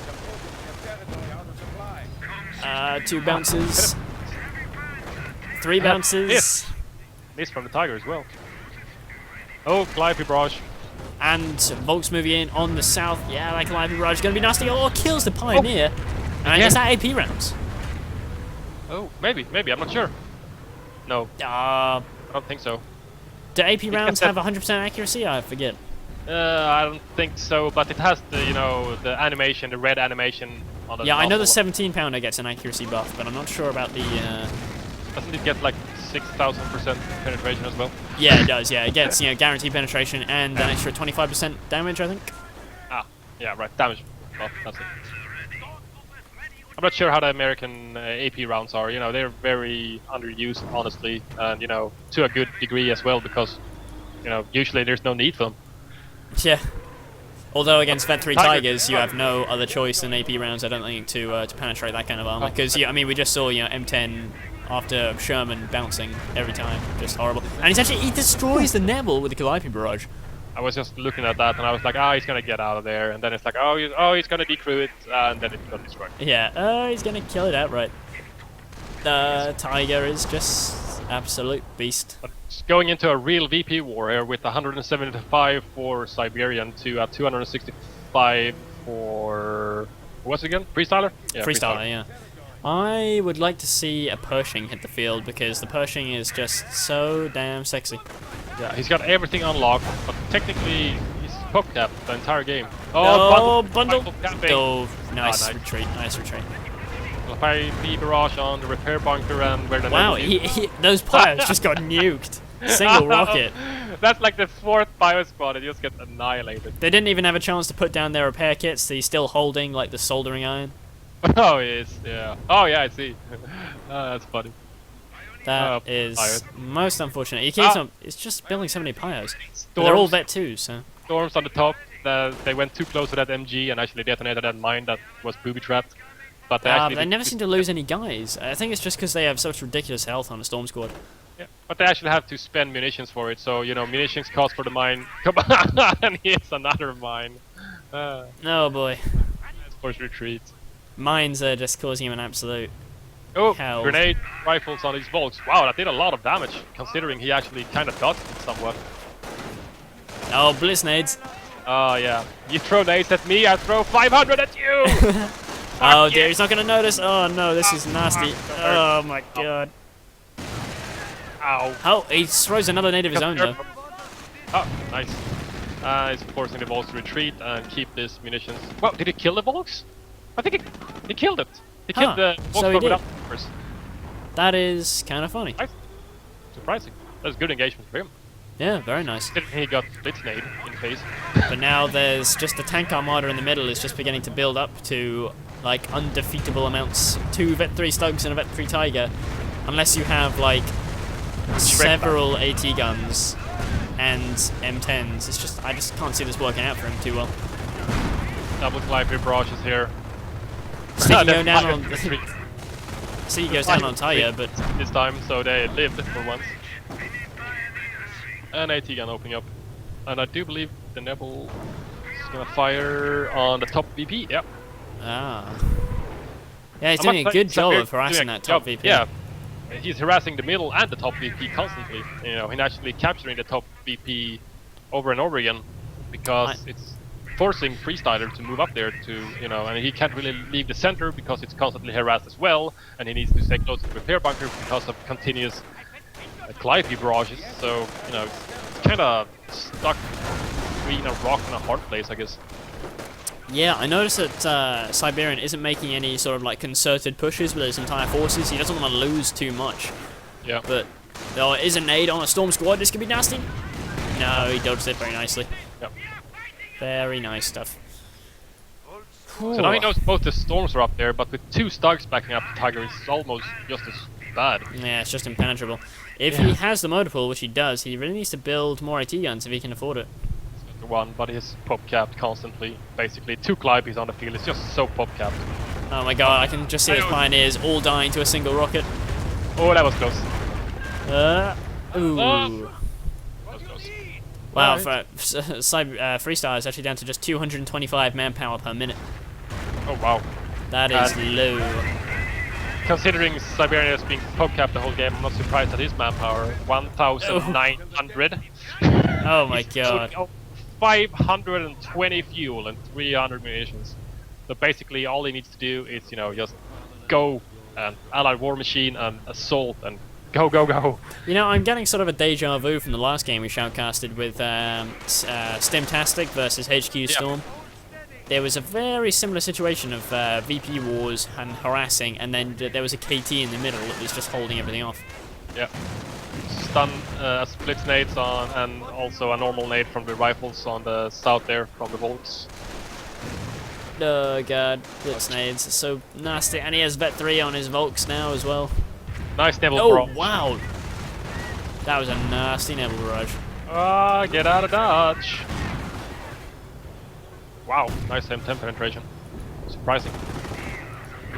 2 bounces. 3 bounces. Missed from the Tiger as well. Oh, Calliope Barrage. And Volk's moving in on the south. Yeah, like Calliope Barrage is going to be nasty. Oh, kills the Pioneer. And is that AP rounds? Oh, maybe. I'm not sure. No. I don't think so. Do AP rounds have 100% accuracy? I forget. I don't think so, but it has the, you know, the animation, the red animation on the I know the 17 pounder gets an accuracy buff, but I'm not sure about the... Doesn't it get like 6,000% penetration as well? Yeah, it does. Yeah, it gets, you know, guaranteed penetration and an extra 25% damage, I think. Ah, yeah, right. Damage. Well, that's it. I'm not sure how the American AP rounds are. You know, they're very underused, honestly, and you know, to a good degree as well, because you know, usually there's no need for them. Yeah. Although against Vet 3 Tigers, you have no other choice than AP rounds, I don't think, to penetrate that kind of armor. Because, I mean, we just saw, you know, M10 after Sherman bouncing every time. Just horrible. And he destroys the Nebel with the Calliope Barrage. I was just looking at that and I was like, he's gonna get out of there. And then it's like, he's gonna decrew it, and then it got destroyed. Yeah, he's gonna kill it outright. The Tiger is just absolute beast. But going into a real VP war here with 175 for Siberian to 265 for... what's it again? Freestyler? Yeah, Freestyler, yeah. I would like to see a Pershing hit the field because the Pershing is just so damn sexy. Yeah, he's got everything unlocked, but technically he's pop capped the entire game. Oh, bundle! Oh, nice retreat, nice retreat. The barrage on the repair bunker and where the... Wow, those pilots just got nuked. Single rocket. That's like the 4th bio squad, it just gets annihilated. They didn't even have a chance to put down their repair kits, so he's still holding like the soldering iron. Oh, yes, yeah. Oh, yeah, I see. That's funny. That is most unfortunate. He keeps on. It's just building so many pyos. They're all vet 2, so. Storms on the top. They went too close to that MG and actually detonated that mine that was booby trapped. But they never seem to lose any guys. I think it's just because they have such ridiculous health on the Storm Squad. Yeah, but they actually have to spend munitions for it. So you know, munitions cost for the mine. Come on, and here's another mine. Oh boy. Forced retreat. Mines are just causing him an absolute. Oh, hell. grenade rifles on these Volks. Wow, that did a lot of damage, considering he actually kind of dodged it somewhat. Oh, blitz nades. Oh, yeah. You throw nades at me, I throw 500 at you! Oh, dear, he's not going to notice. Oh, no, this is nasty. Oh, my God. Ow. Oh, he throws another nade of his own, though. Oh, nice. He's forcing the Volks to retreat and keep this munitions. Well, did he kill the Volks? I think he killed it. He killed the Volks without numbers. That is kind of funny. Nice. Surprising. That's good engagement for him. Yeah, very nice. He got blitznade in the face. But now there's just the tank armada in the middle is just beginning to build up to like undefeatable amounts. 2 Vet 3 Stugs and a Vet 3 Tiger. Unless you have like several AT guns and M10s. It's just I just can't see this working out for him too well. Double Calliope barrage is here. Sticky going down on See, he goes down on Tiger, but this time, so they lived for once. An AT gun opening up, and I do believe the Nebel is gonna fire on the top VP. Yep. Ah. Yeah, he's doing a good job of harassing that top VP. Yeah, he's harassing the middle and the top VP constantly. You know, he's actually capturing the top VP over and over again because it's forcing Freestyler to move up there to, you know, and he can't really leave the center because it's constantly harassed as well, and he needs to stay close to the repair bunker because of continuous Calliope barrages. So, you know, it's kind of stuck between a rock and a hard place, I guess. Yeah, I noticed that Siberian isn't making any sort of like concerted pushes with his entire forces. He doesn't want to lose too much. Yeah. But there is a nade on a Storm Squad. This could be nasty. No, he dodged it very nicely. Yep. Very nice stuff. So now he knows both the Storms are up there, but with 2 Stugs backing up the Tiger, it's almost just as bad. Yeah, it's just impenetrable. If he has the motor pool, which he does, he really needs to build more AT guns if he can afford it. It's the one, but he's pop capped constantly. Basically, 2 Calliopes on the field. It's just so pop capped. Oh my god, I can just see his pioneers all dying to a single rocket. Oh, that was close. Ooh. That was close. Wow, Freestyler is actually down to just 225 manpower per minute. Oh wow. That is low. Considering Siberian has been POC the whole game, I'm not surprised at his manpower. 1,900. Oh my god. 520 fuel and 300 munitions. So basically all he needs to do is, you know, just go and Allied War Machine and assault and go, go, go. You know, I'm getting sort of a deja vu from the last game we shoutcasted with Stimtastic versus HQ Storm. There was a very similar situation of VP wars and harassing, and then there was a KT in the middle that was just holding everything off. Yeah. Stun split nades on, and also a normal nade from the rifles on the south there from the Volks. Oh god, blitz nades are so nasty, and he has Vet 3 on his Volks now as well. Nice Nebel barrage. Oh wow! That was a nasty Nebel barrage. Ah, get out of dodge! Wow, nice M10 penetration. Surprising.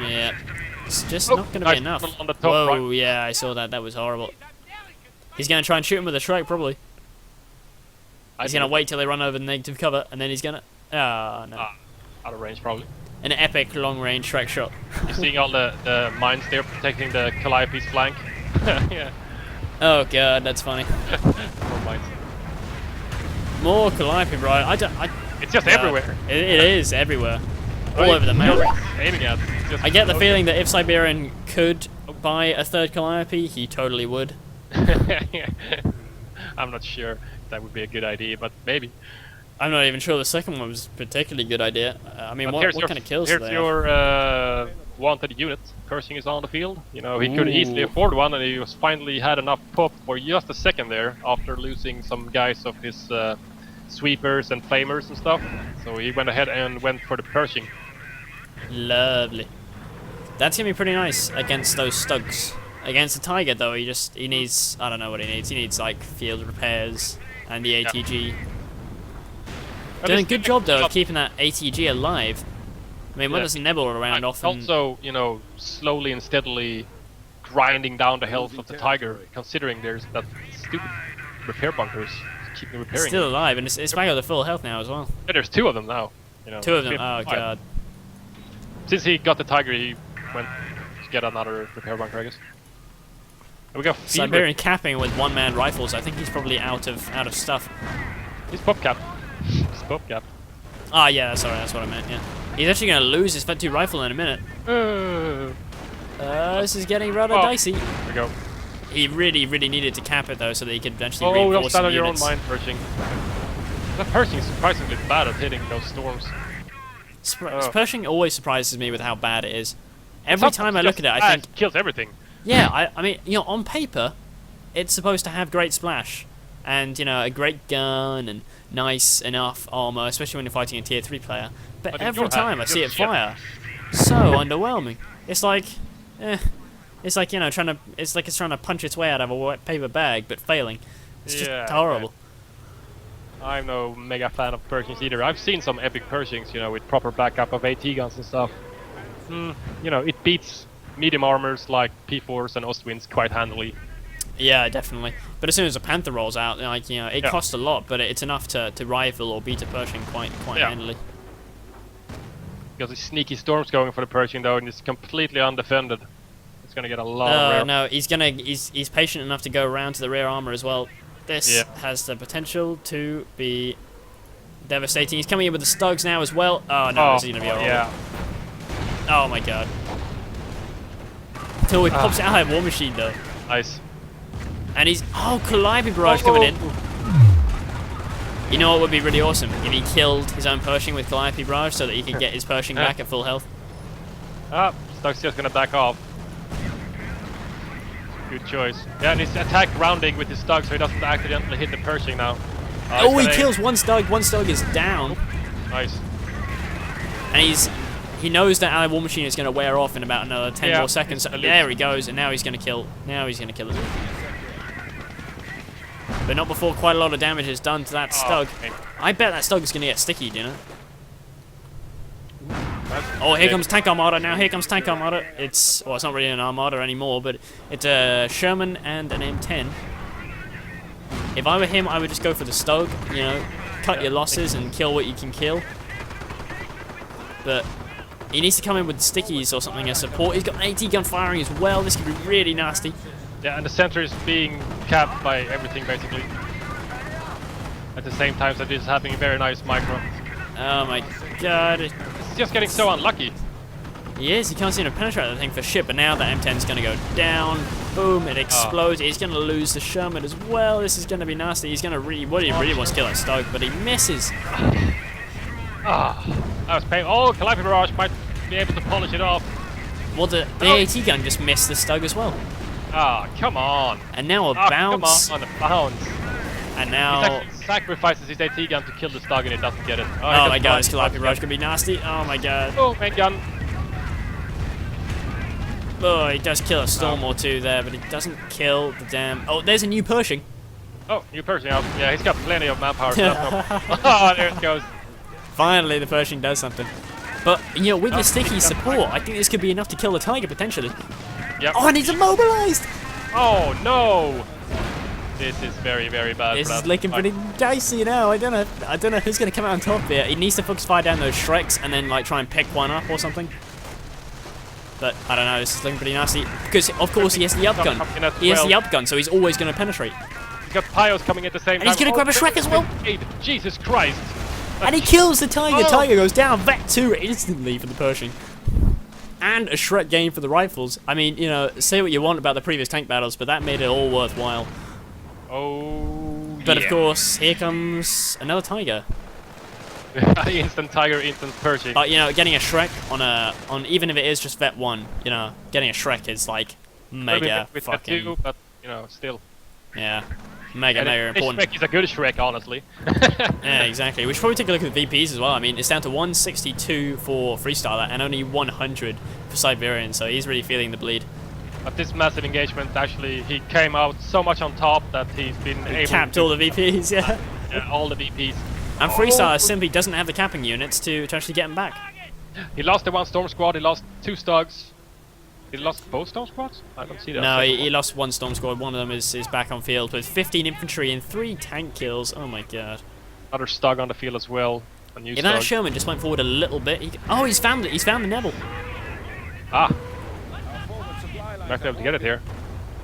Yeah, it's just not going to be enough. On the top Whoa, right. Yeah, I saw that. That was horrible. He's going to try and shoot him with a strike, probably. He's going to wait till they run over the negative cover, and then he's going to... Ah, no. Out of range, probably. An epic long-range strike shot. You're seeing all the mines there protecting the Calliopes flank. Yeah. Oh god, that's funny. More mines. More Calliope, bro. It's just everywhere. It is everywhere. All over the map. Aiming at. I get the feeling that if Siberian could buy a third Calliope, he totally would. I'm not sure that would be a good idea, but maybe. I'm not even sure the second one was a particularly good idea. I mean, what kind of kills do they have? Here's your wanted unit. Pershing is on the field. You know, he could easily afford one, and he was finally had enough pop for just a second there after losing some guys of his sweepers and flamers and stuff. So he went ahead and went for the Pershing. Lovely. That's gonna be pretty nice against those Stugs. Against the Tiger, though, he needs, I don't know what he needs. He needs like field repairs and the ATG. Yeah. Doing a good job though of keeping that ATG alive. I mean, when there's a Nebel around, often. Also, you know, slowly and steadily grinding down the health of the Tiger, considering there's that stupid repair bunkers keeping repairing. Still alive, and it's back at the full health now as well. Yeah, there's two of them now. You know, 2 of them. Oh god. Since he got the Tiger, he went to get another repair bunker, I guess. And we got Siberian capping with one-man rifles. I think he's probably out of stuff. He's pop cap. He's pop cap. Ah, yeah, sorry, that's what I meant. Yeah, he's actually gonna lose his Vet 2 rifle in a minute. This is getting rather dicey. There we go. He really needed to cap it though, so that he could eventually reinforce don't stand the on your own units. mine, Pershing. That Pershing is surprisingly bad at hitting those storms. Pershing always surprises me with how bad it is. Every time I look at it, I think kills everything. Yeah, I mean, you know, on paper, it's supposed to have great splash, and you know, a great gun and nice enough armor, especially when you're fighting a tier 3 player. But every time I see it fire, so underwhelming. It's like, it's like, you know, it's trying to punch its way out of a wet paper bag, but failing. It's just horrible. I'm no mega fan of Pershings either. I've seen some epic Pershings, you know, with proper backup of AT guns and stuff. You know, it beats medium armors like P4s and Ostwinds quite handily. Yeah, definitely. But as soon as a Panther rolls out, like, you know, it costs a lot, but it's enough to rival or beat a Pershing quite handily. Because the sneaky Storm's going for the Pershing though, and it's completely undefended. It's gonna get a lot of rear. No, he's patient enough to go around to the rear armor as well. This has the potential to be devastating. He's coming in with the Stugs now as well. Oh no, this is gonna be horrible. Yeah. Oh my god. Until he pops out of War Machine though. Nice. And he's Calliope barrage coming in. You know what would be really awesome? If he killed his own Pershing with Calliope barrage so that he could get his Pershing back at full health. Stug's just gonna back off. Good choice. Yeah, and he's attack rounding with his Stug so he doesn't accidentally hit the Pershing now. He kills one Stug is down. Nice. And he knows that Allied War Machine is going to wear off in about another 10 more seconds. There he goes, and now he's going to kill. Now he's going to kill it. But not before quite a lot of damage is done to that Stug. Okay. I bet that Stug is going to get sticky, you know? Oh, here comes Tank Armada now. Here comes Tank Armada. It's well, it's not really an Armada anymore, but it's a Sherman and an M10. If I were him, I would just go for the Stoke. You know, cut your losses and kill what you can kill. But he needs to come in with stickies or something as support. He's got an AT gun firing as well. This could be really nasty. Yeah, and the center is being capped by everything basically. At the same time, so this is having a very nice micro. Oh my god. It's just getting so unlucky. He is. He can't seem to penetrate that thing for shit. But now the M10 is going to go down. Boom! It explodes. He's going to lose the Sherman as well. This is going to be nasty. He's going to really wants to kill that Stoke, but he misses. That was painful. Oh, Calliopes Barrage might be able to polish it off. Well, the AT gun just missed the Stoke as well. Come on. And now a bounce. Come on, a bounce. And now He sacrifices his AT gun to kill the Stug and it doesn't get it. Oh my god, this Calliopes Barrage could be nasty. Oh my god. Oh, main gun. Oh, he does kill a Storm or two there, but he doesn't kill the damn... Oh, there's a new Pershing. Oh, new Pershing. Yeah, he's got plenty of manpower. Oh, there it goes. Finally, the Pershing does something. But, you know, with the sticky support, I think this could be enough to kill the Tiger, potentially. Yep. Oh, and he's immobilized! Oh, no! This is very, very bad. This is looking pretty dicey now. I don't know who's going to come out on top here. He needs to focus fire down those Shreks and then, like, try and pick one up or something. But, I don't know, this is looking pretty nasty. Because, of course, he has the up gun. He has the up gun, so he's always going to penetrate. He's got Pyos coming at the same time. And he's going to grab a Shrek as well. Jesus Christ. And he kills the Tiger. Tiger goes down. Vet 2 instantly for the Pershing. And a Shrek game for the rifles. I mean, you know, say what you want about the previous tank battles, but that made it all worthwhile. Oh, But, of course, here comes another Tiger. Instant Tiger, instant Pershing. But, you know, getting a Shrek on even if it is just Vet 1, you know, getting a Shrek is, like, mega with fucking... Vet 2, but, you know, still. Yeah. Mega important. This Shrek is a good Shrek, honestly. Yeah, exactly. We should probably take a look at the VPs as well. I mean, it's down to 162 for Freestyler and only 100 for Siberian, so he's really feeling the bleed. But this massive engagement, actually, he came out so much on top that he's been able capped to... all the VPs, yeah. Yeah, all the VPs. And Freestyler simply doesn't have the capping units to actually get him back. He lost the one Storm Squad, he lost 2 Stugs. He lost both Storm Squads? I don't see that. No, he lost 1 Storm Squad. One of them is back on field with 15 infantry and 3 tank kills. Oh my god. Another Stug on the field as well. A new If that Sherman just went forward a little bit... Oh, he's found it. He's found the Neville. Might be able to get it here.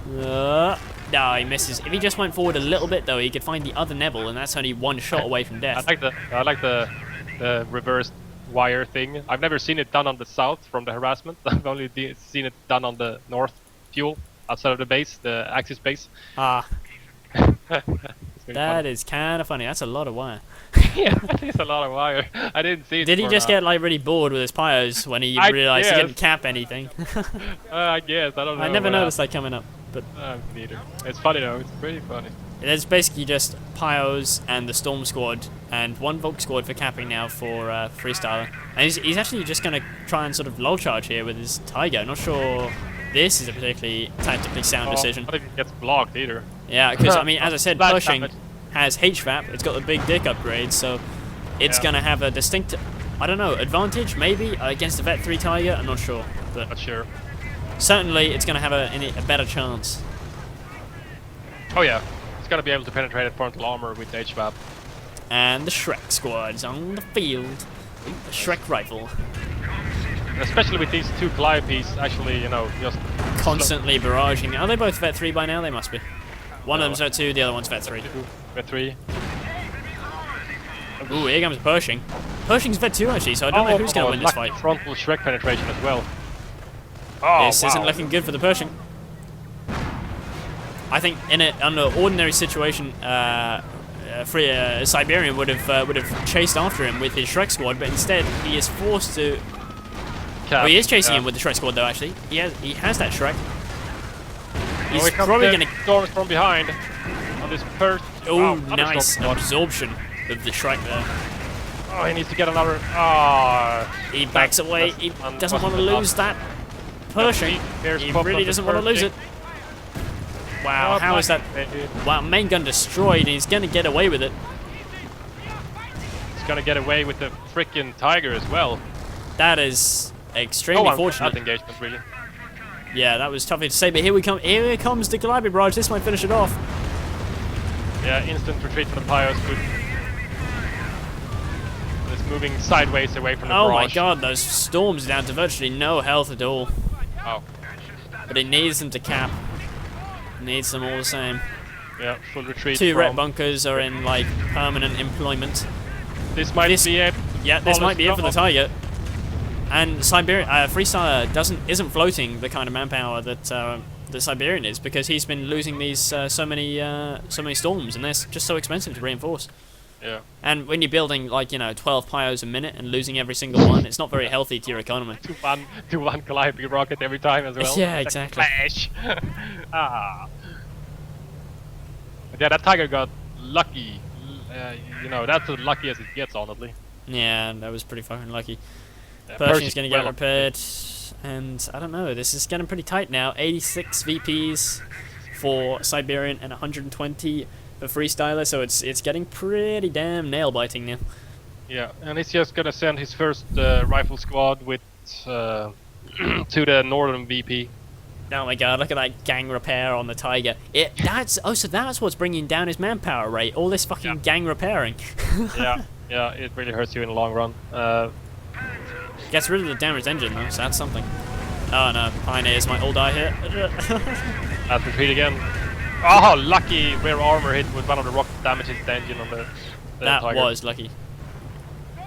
No, he misses. If he just went forward a little bit, though, he could find the other Neville, and that's only 1 shot away from death. I like the reversed wire thing. I've never seen it done on the south from the harassment. I've only seen it done on the north fuel outside of the base, the Axis base. That is kind of funny. That's a lot of wire. Yeah, that is a lot of wire. I didn't see it. Did he just get like really bored with his pyos when he realized he didn't cap anything? I guess. I don't know. I never noticed that coming up. But neither. It's funny though. It's pretty funny. There's basically just Pyos and the Storm Squad and 1 Volk Squad for capping now for Freestyler. And he's actually just going to try and sort of lull charge here with his Tiger. Not sure this is a particularly tactically sound decision. I don't think it gets blocked either. Yeah, because I mean, as I said, Pershing has HVAP. It's got the big dick upgrade, so it's going to have a distinct, I don't know, advantage maybe against the Vet 3 Tiger. I'm not sure. But not sure. Certainly, it's going to have a better chance. Oh yeah. It's going to be able to penetrate at frontal armor with HVAP. And the Shrek squad's on the field. The Shrek rifle. And especially with these 2 Calliopes, actually, you know, just... Constantly barraging. Are they both Vet 3 by now? They must be. One of them's Vet 2, the other one's Vet 3. Vet 3. Ooh, here comes Pershing. Pershing's Vet 2 actually, so I don't know who's going to win this fight. Frontal Shrek penetration as well. This isn't looking good for the Pershing. I think in under ordinary situation, Siberian would have chased after him with his Shrek squad, but instead he is forced to. Well, he is chasing him with the Shrek squad though. Actually, he has that Shrek. He's probably going to storms from behind on this Persh. Oh, nice absorption of the Shrek there. Oh, he needs to get another. He backs away. He doesn't want to lose that Pershing. He really doesn't want to lose it. Wow, how is that? Wow, main gun destroyed, and he's going to get away with it. He's going to get away with the frickin' Tiger as well. That is extremely fortunate. That engagement, really. Yeah, that was tough to say, but here we come. Here comes the Calliope barrage. This might finish it off. Yeah, instant retreat for the Pyos. It's moving sideways away from the barrage. Oh my god, those storms down to virtually no health at all. Oh. But it needs them to cap. It needs them all the same. Yeah, full retreat. 2 ret bunkers are in like permanent employment. This might be it. Yeah, this might be it for the Tiger. And Freestyler isn't floating the kind of manpower that the Siberian is, because he's been losing these so many storms, and they're just so expensive to reinforce. Yeah. And when you're building like 12 Pyos a minute and losing every single one, it's not very healthy to your economy. to one Calliope rocket every time as well. Yeah, exactly. Flash. Yeah, that Tiger got lucky. That's as lucky as it gets, honestly. Yeah, that was pretty fucking lucky. Yeah, Pershing's going to get repaired, and I don't know, this is getting pretty tight now. 86 VPs for Siberian and 120 for Freestyler, so it's getting pretty damn nail-biting now. Yeah, and he's just going to send his first rifle squad with to the northern VP. Oh my god, look at that gang repair on the Tiger. So that's what's bringing down his manpower rate, all this fucking gang repairing. Yeah, it really hurts you in the long run. Gets rid of the damaged engine though, so that's something. Oh no, Pioneers might all die here. That's retreat again. Oh, lucky rear armor hit with one of the rockets damages the engine on the that Tiger. was lucky.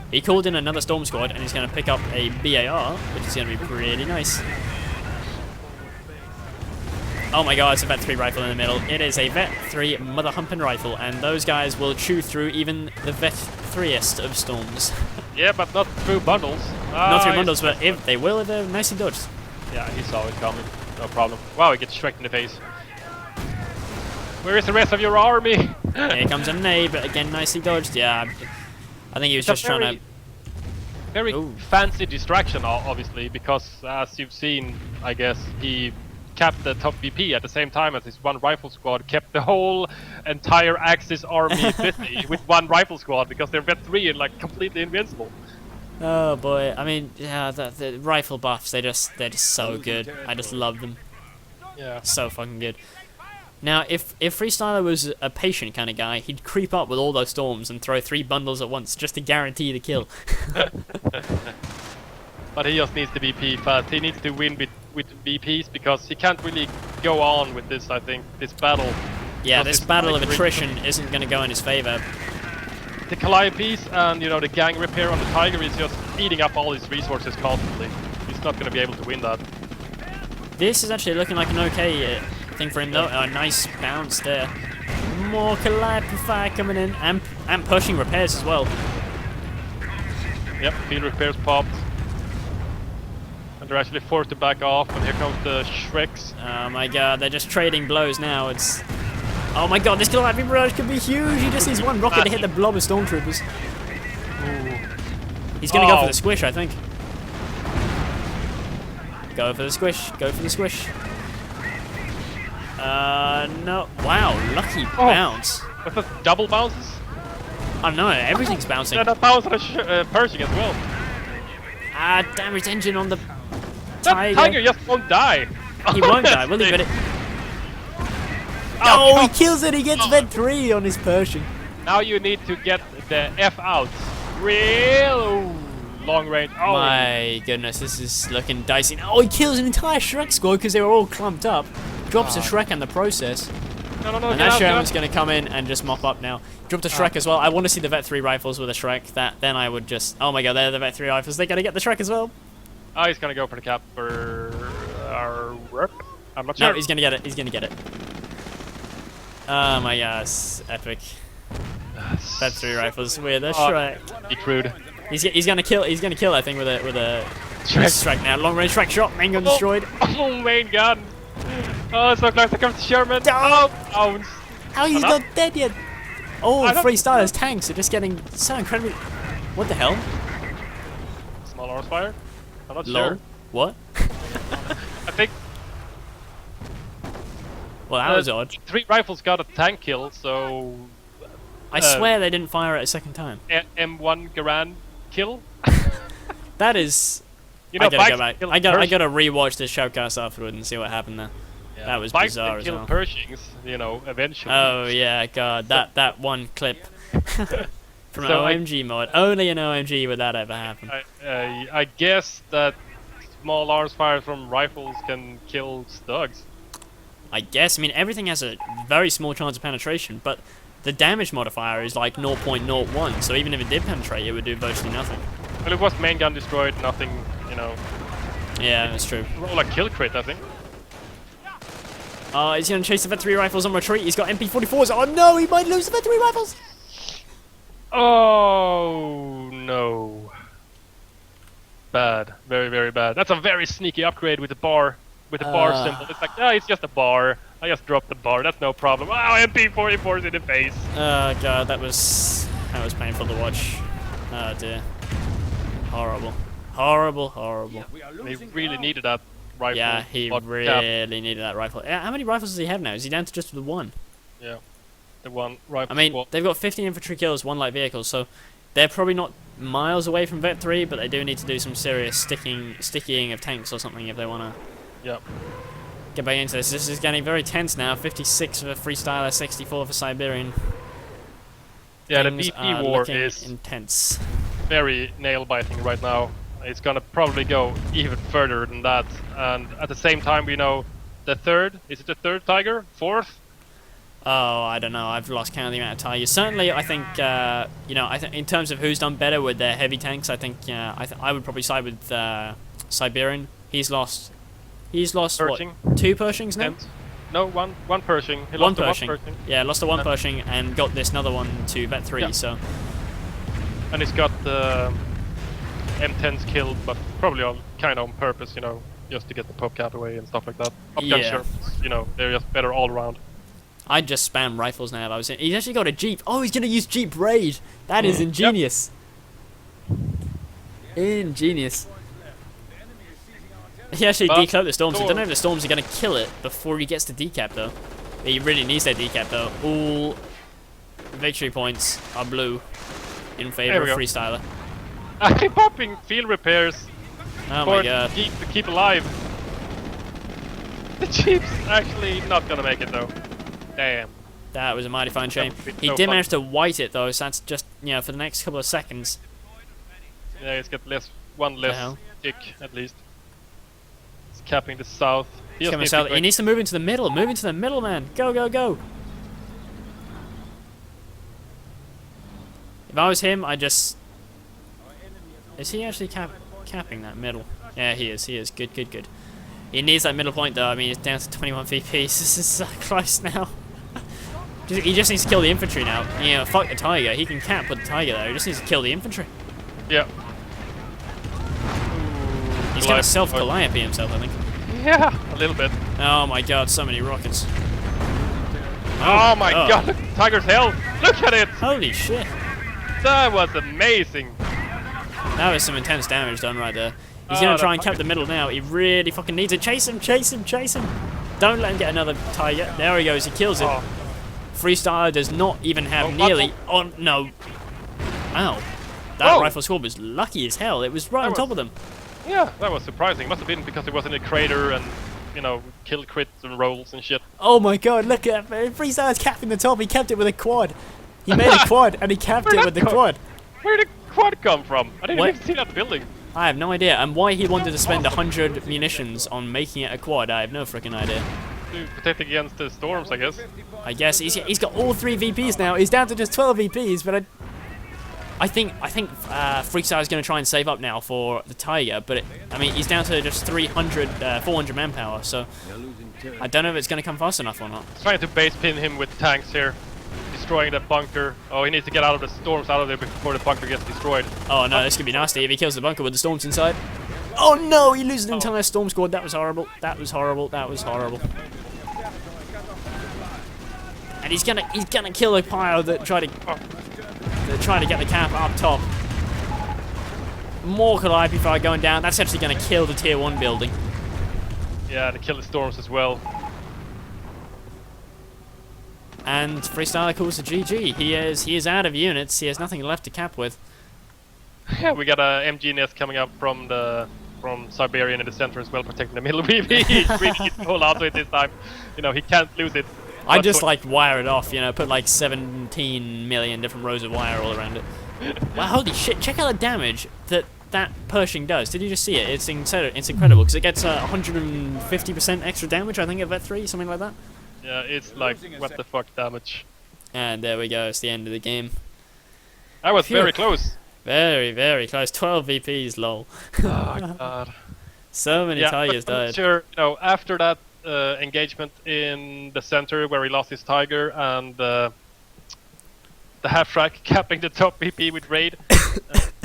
He called in another storm squad and he's going to pick up a BAR, which is going to be pretty nice. Oh my god, it's a Vet 3 rifle in the middle. It is a Vet 3 mother humping rifle, and those guys will chew through even the Vet 3est of storms. Yeah, but not through bundles. Not through bundles, but if they're nicely dodged. Yeah, he saw it coming. No problem. Wow, he gets shreked in the face. Where is the rest of your army? Here comes a nade, but again, nicely dodged. Yeah, I think he was just trying to... Very fancy distraction, obviously, because as you've seen, I guess, he capped the top VP at the same time as his one rifle squad kept the whole entire Axis army busy with one rifle squad, because they're Vet 3 and like completely invincible. Oh boy, I mean, yeah, the rifle buffs, they're just so good. I just love them. Yeah. So fucking good. Now, if Freestyler was a patient kind of guy, he'd creep up with all those storms and throw 3 bundles at once just to guarantee the kill. But he just needs the VP fast. He needs to win with VPs, because he can't really go on with this, I think, this battle. Yeah, this battle of attrition isn't going to go in his favor. The Calliopes and, the gang repair on the Tiger is just eating up all his resources constantly. He's not going to be able to win that. This is actually looking like an okay thing for him, though. A nice bounce there. More Calliope fire coming in, and Pershing repairs as well. Yep, field repairs popped. And they're actually forced to back off, and here comes the Shreks. Oh my god, they're just trading blows now. Oh my god, this Calliope barrage could be huge. He just needs one rocket to hit the blob of stormtroopers. He's gonna go for the squish, I think. Go for the squish. Go for the squish. No. Wow, lucky bounce. What's this, double bounces? Oh no, everything's bouncing. Yeah, that bounce on a Pershing as well. Damaged engine on the Tiger. That Tiger just won't die. He won't die, will he? But he kills it. He gets Vet 3 on his Pershing. Now you need to get the F out. Real long range. Oh my goodness, this is looking dicey. Oh, he kills an entire Shrek squad because they were all clumped up. Drops a Shrek in the process. No, and that Sherman's going to come in and just mop up now. Dropped a Shrek as well. I want to see the Vet 3 rifles with a Shrek. Then I would just... Oh my god, they're the Vet 3 rifles. They got to get the Shrek as well. Oh, he's going to go for the cap for... I'm not sure. No, he's going to get it. He's going to get it. Oh my gosh, epic. Vet 3 rifles with a Shrek. Be crude. He's going to kill. He's going to kill. I think with a Shrek now. Long range Shrek shot. Main gun destroyed. Oh, main gun. Oh, so close. Here comes the Sherman. Oh, how he's not dead yet? Oh, Freestyler's tanks are just getting so incredibly... What the hell? Small arms fire? I'm not Lol. sure. What? I think... Well, that was odd. 3 rifles got a tank kill, so... I swear they didn't fire it a second time. M1 Garand kill? That is. You know, I gotta go bikes back. I gotta rewatch this showcast afterward and see what happened there. Yeah, that was bikes bizarre can as kill well. Pershings, you know, eventually. Oh yeah, God, that one clip from So an OMG mod. Only an OMG would that ever happen. I guess that small arms fired from rifles can kill slugs. I guess. I mean, everything has a very small chance of penetration, but the damage modifier is like 0.01. So even if it did penetrate, it would do virtually nothing. Well, it was main gun destroyed, nothing, you know. Yeah, that's true. Roll a kill crit, I think. He's gonna chase the Vet 3 rifles on retreat. He's got MP44s. Oh no, he might lose the Vet 3 rifles. Oh no. Bad. Very, very bad. That's a very sneaky upgrade with the bar. With the bar symbol. It's like, it's just a bar. I just dropped the bar. That's no problem. Oh, MP44's in the face. Oh god, that was painful to watch. Oh dear. Horrible. Horrible, horrible. He really needed that rifle. Yeah, he really needed that rifle. How many rifles does he have now? Is he down to just the one? Yeah. The one rifle. I mean, they've got 15 infantry kills, 1 light vehicle, so they're probably not miles away from Vet 3, but they do need to do some serious stickying of tanks or something if they want to get back into this. This is getting very tense now. 56 for Freestyler, 64 for Siberian. Yeah, Things the BP war is intense. Very nail-biting right now. It's gonna probably go even further than that. And at the same time, we know the third. Is it the third Tiger? Fourth? Oh, I don't know. I've lost count of the amount of tigers. Certainly, I think you know. I think in terms of who's done better with their heavy tanks, I think I would probably side with Siberian. He's lost Pershing. what? 2 Pershings now? No, one Pershing. He One lost Pershing. one Pershing. Yeah, lost the 1 Pershing and got this another one to Vet 3. Yeah. So. And he's got the M10s killed, but probably kind of on purpose, you know, just to get the pop cap away and stuff like that. Upgun Sherps, you know, they're just better all around. I'd just spam rifles now if I was in. He's actually got a Jeep. Oh, he's going to use Jeep Raid. That is ingenious. Ingenious. He actually decloaked the storms. I don't know if the storms are going to kill it before he gets to decap, though. He really needs that decap, though. All victory points are blue in favor of Freestyler. I'm popping field repairs Oh for my god. Jeep to keep alive. The Jeep's actually not gonna make it, though. Damn. That was a mighty fine shame. He so did fun. manage to white it, though, so that's just, you know, for the next couple of seconds. Yeah, he's got one less tick, at least. He's capping the south. He needs to move into the middle. Move into the middle, man. Go, go, go. If I was him, I'd just... Is he actually capping that middle? Yeah, he is. He is. Good, good, good. He needs that middle point, though. I mean, he's down to 21 VPs. This is so close now. He just needs to kill the infantry now. You know, fuck the Tiger. He can cap with the Tiger, though. He just needs to kill the infantry. Yeah. He's going to self-Calliope himself, I think. Yeah, a little bit. Oh my god, so many rockets. Oh my god, look at Tiger's health! Look at it! Holy shit. That was amazing! That was some intense damage done right there. He's going to try and cap the middle now. He really fucking needs it. Chase him, chase him, chase him. Don't let him get another Tiger. There he goes, he kills it. Oh. Freestyler does not even have nearly... Oh, no. Ow. That rifle squad was lucky as hell. It was right on top of them. Yeah, that was surprising. Must have been because it was in a crater and, you know, kill crits and rolls and shit. Oh my god, look at Freestyler's capping the top. He capped it with a quad. He made a quad and he capped it with the quad. Where did the quad come from? I didn't even see that building. I have no idea. And why he wanted to spend 100 munitions on making it a quad, I have no freaking idea. To protect against the storms, I guess. I guess he's got all 3 VPs now. He's down to just 12 VPs, but I think Freestyler is going to try and save up now for the Tiger, but I mean he's down to just 400 manpower, so I don't know if it's going to come fast enough or not. Trying to base pin him with tanks here, destroying that bunker. Oh, he needs to get out of the storms out of there before the bunker gets destroyed. Oh no, this could be nasty if he kills the bunker with the storms inside. Oh no, he loses an entire storm squad. That was horrible. That was horrible. That was horrible. And he's gonna kill a pile that tried to get the cap up top. More Calliope fire going down. That's actually going to kill the tier 1 building. Yeah, to kill the storms as well. And Freestyler calls the GG. He is out of units. He has nothing left to cap with. Yeah, we got a MG nest coming up from Siberian in the center as well, protecting the middle. He really needs to hold on to it this time. You know, he can't lose it. I just like wire it off, you know, put like 17 million different rows of wire all around it. Wow, holy shit, check out the damage that Pershing does. Did you just see it? It's incredible, because it gets 150% extra damage, I think, at Vet 3, something like that. Yeah, it's like, what the fuck damage. And there we go, it's the end of the game. That was very close. Very, very close. 12 VPs, lol. Oh, God. So many tigers died. Sure, you know, after that engagement in the center where he lost his tiger and the half-track capping the top VP with raid,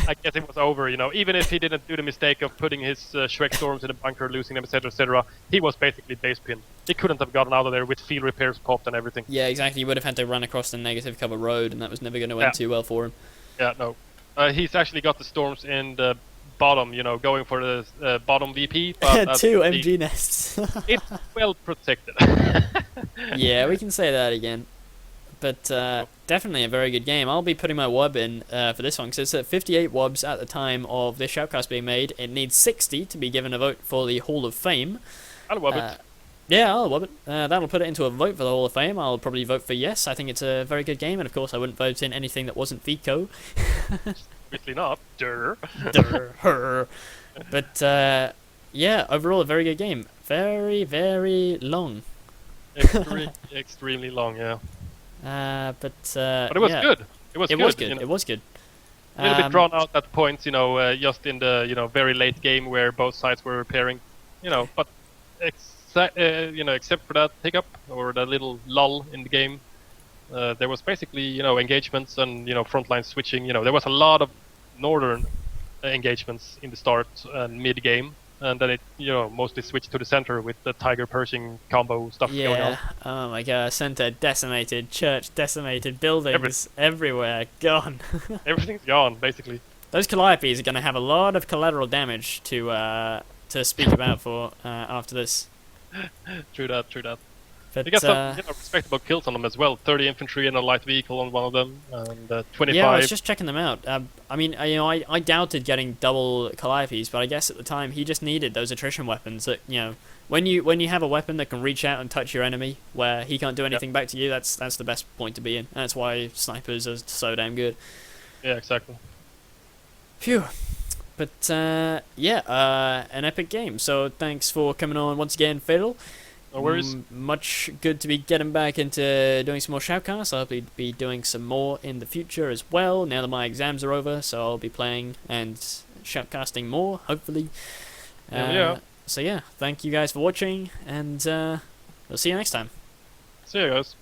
I guess it was over, you know. Even if he didn't do the mistake of putting his Shrek Storms in the bunker, losing them, etc., he was basically base pinned. He couldn't have gotten out of there with field repairs popped and everything. Yeah, exactly. He would have had to run across the negative cover road, and that was never going to end too well for him. Yeah, no. He's actually got the Storms in the bottom, you know, going for the bottom VP. But two MG nests. It's well protected. Yeah, we can say that again. But definitely a very good game. I'll be putting my WUB in for this one, because it's at 58 WUBs at the time of this shoutcast being made. It needs 60 to be given a vote for the Hall of Fame. I'll WUB it. Yeah, I'll WUB it. That'll put it into a vote for the Hall of Fame. I'll probably vote for yes. I think it's a very good game, and of course I wouldn't vote in anything that wasn't vCoH. Obviously not. Durr. Durr. But yeah, overall a very good game. Very, very long. Extremely long, yeah. But it was good. It was good. You know? It was good. A little bit drawn out at points, you know, just in the very late game where both sides were repairing, you know. But except for that hiccup or that little lull in the game, there was basically engagements and frontline switching. There was a lot of northern engagements in the start and mid game. And then it, mostly switched to the center with the Tiger Pershing combo stuff going on. Oh my god, center decimated, church decimated, buildings everywhere gone. Everything's gone, basically. Those Calliopes are going to have a lot of collateral damage to speak about for after this. True that. But, you got some respectable kills on them as well. 30 infantry and a light vehicle on one of them, and 25. Yeah, I was just checking them out. I mean, I doubted getting double Calliopes, but I guess at the time he just needed those attrition weapons. That when you have a weapon that can reach out and touch your enemy, where he can't do anything back to you, that's the best point to be in. And that's why snipers are so damn good. Yeah, exactly. Phew. But yeah, an epic game. So thanks for coming on once again, Fatal. No worries. Much good to be getting back into doing some more shoutcasts. I'll be doing some more in the future as well, now that my exams are over, so I'll be playing and shoutcasting more, hopefully. Yeah. So yeah, thank you guys for watching, and we'll see you next time. See you guys.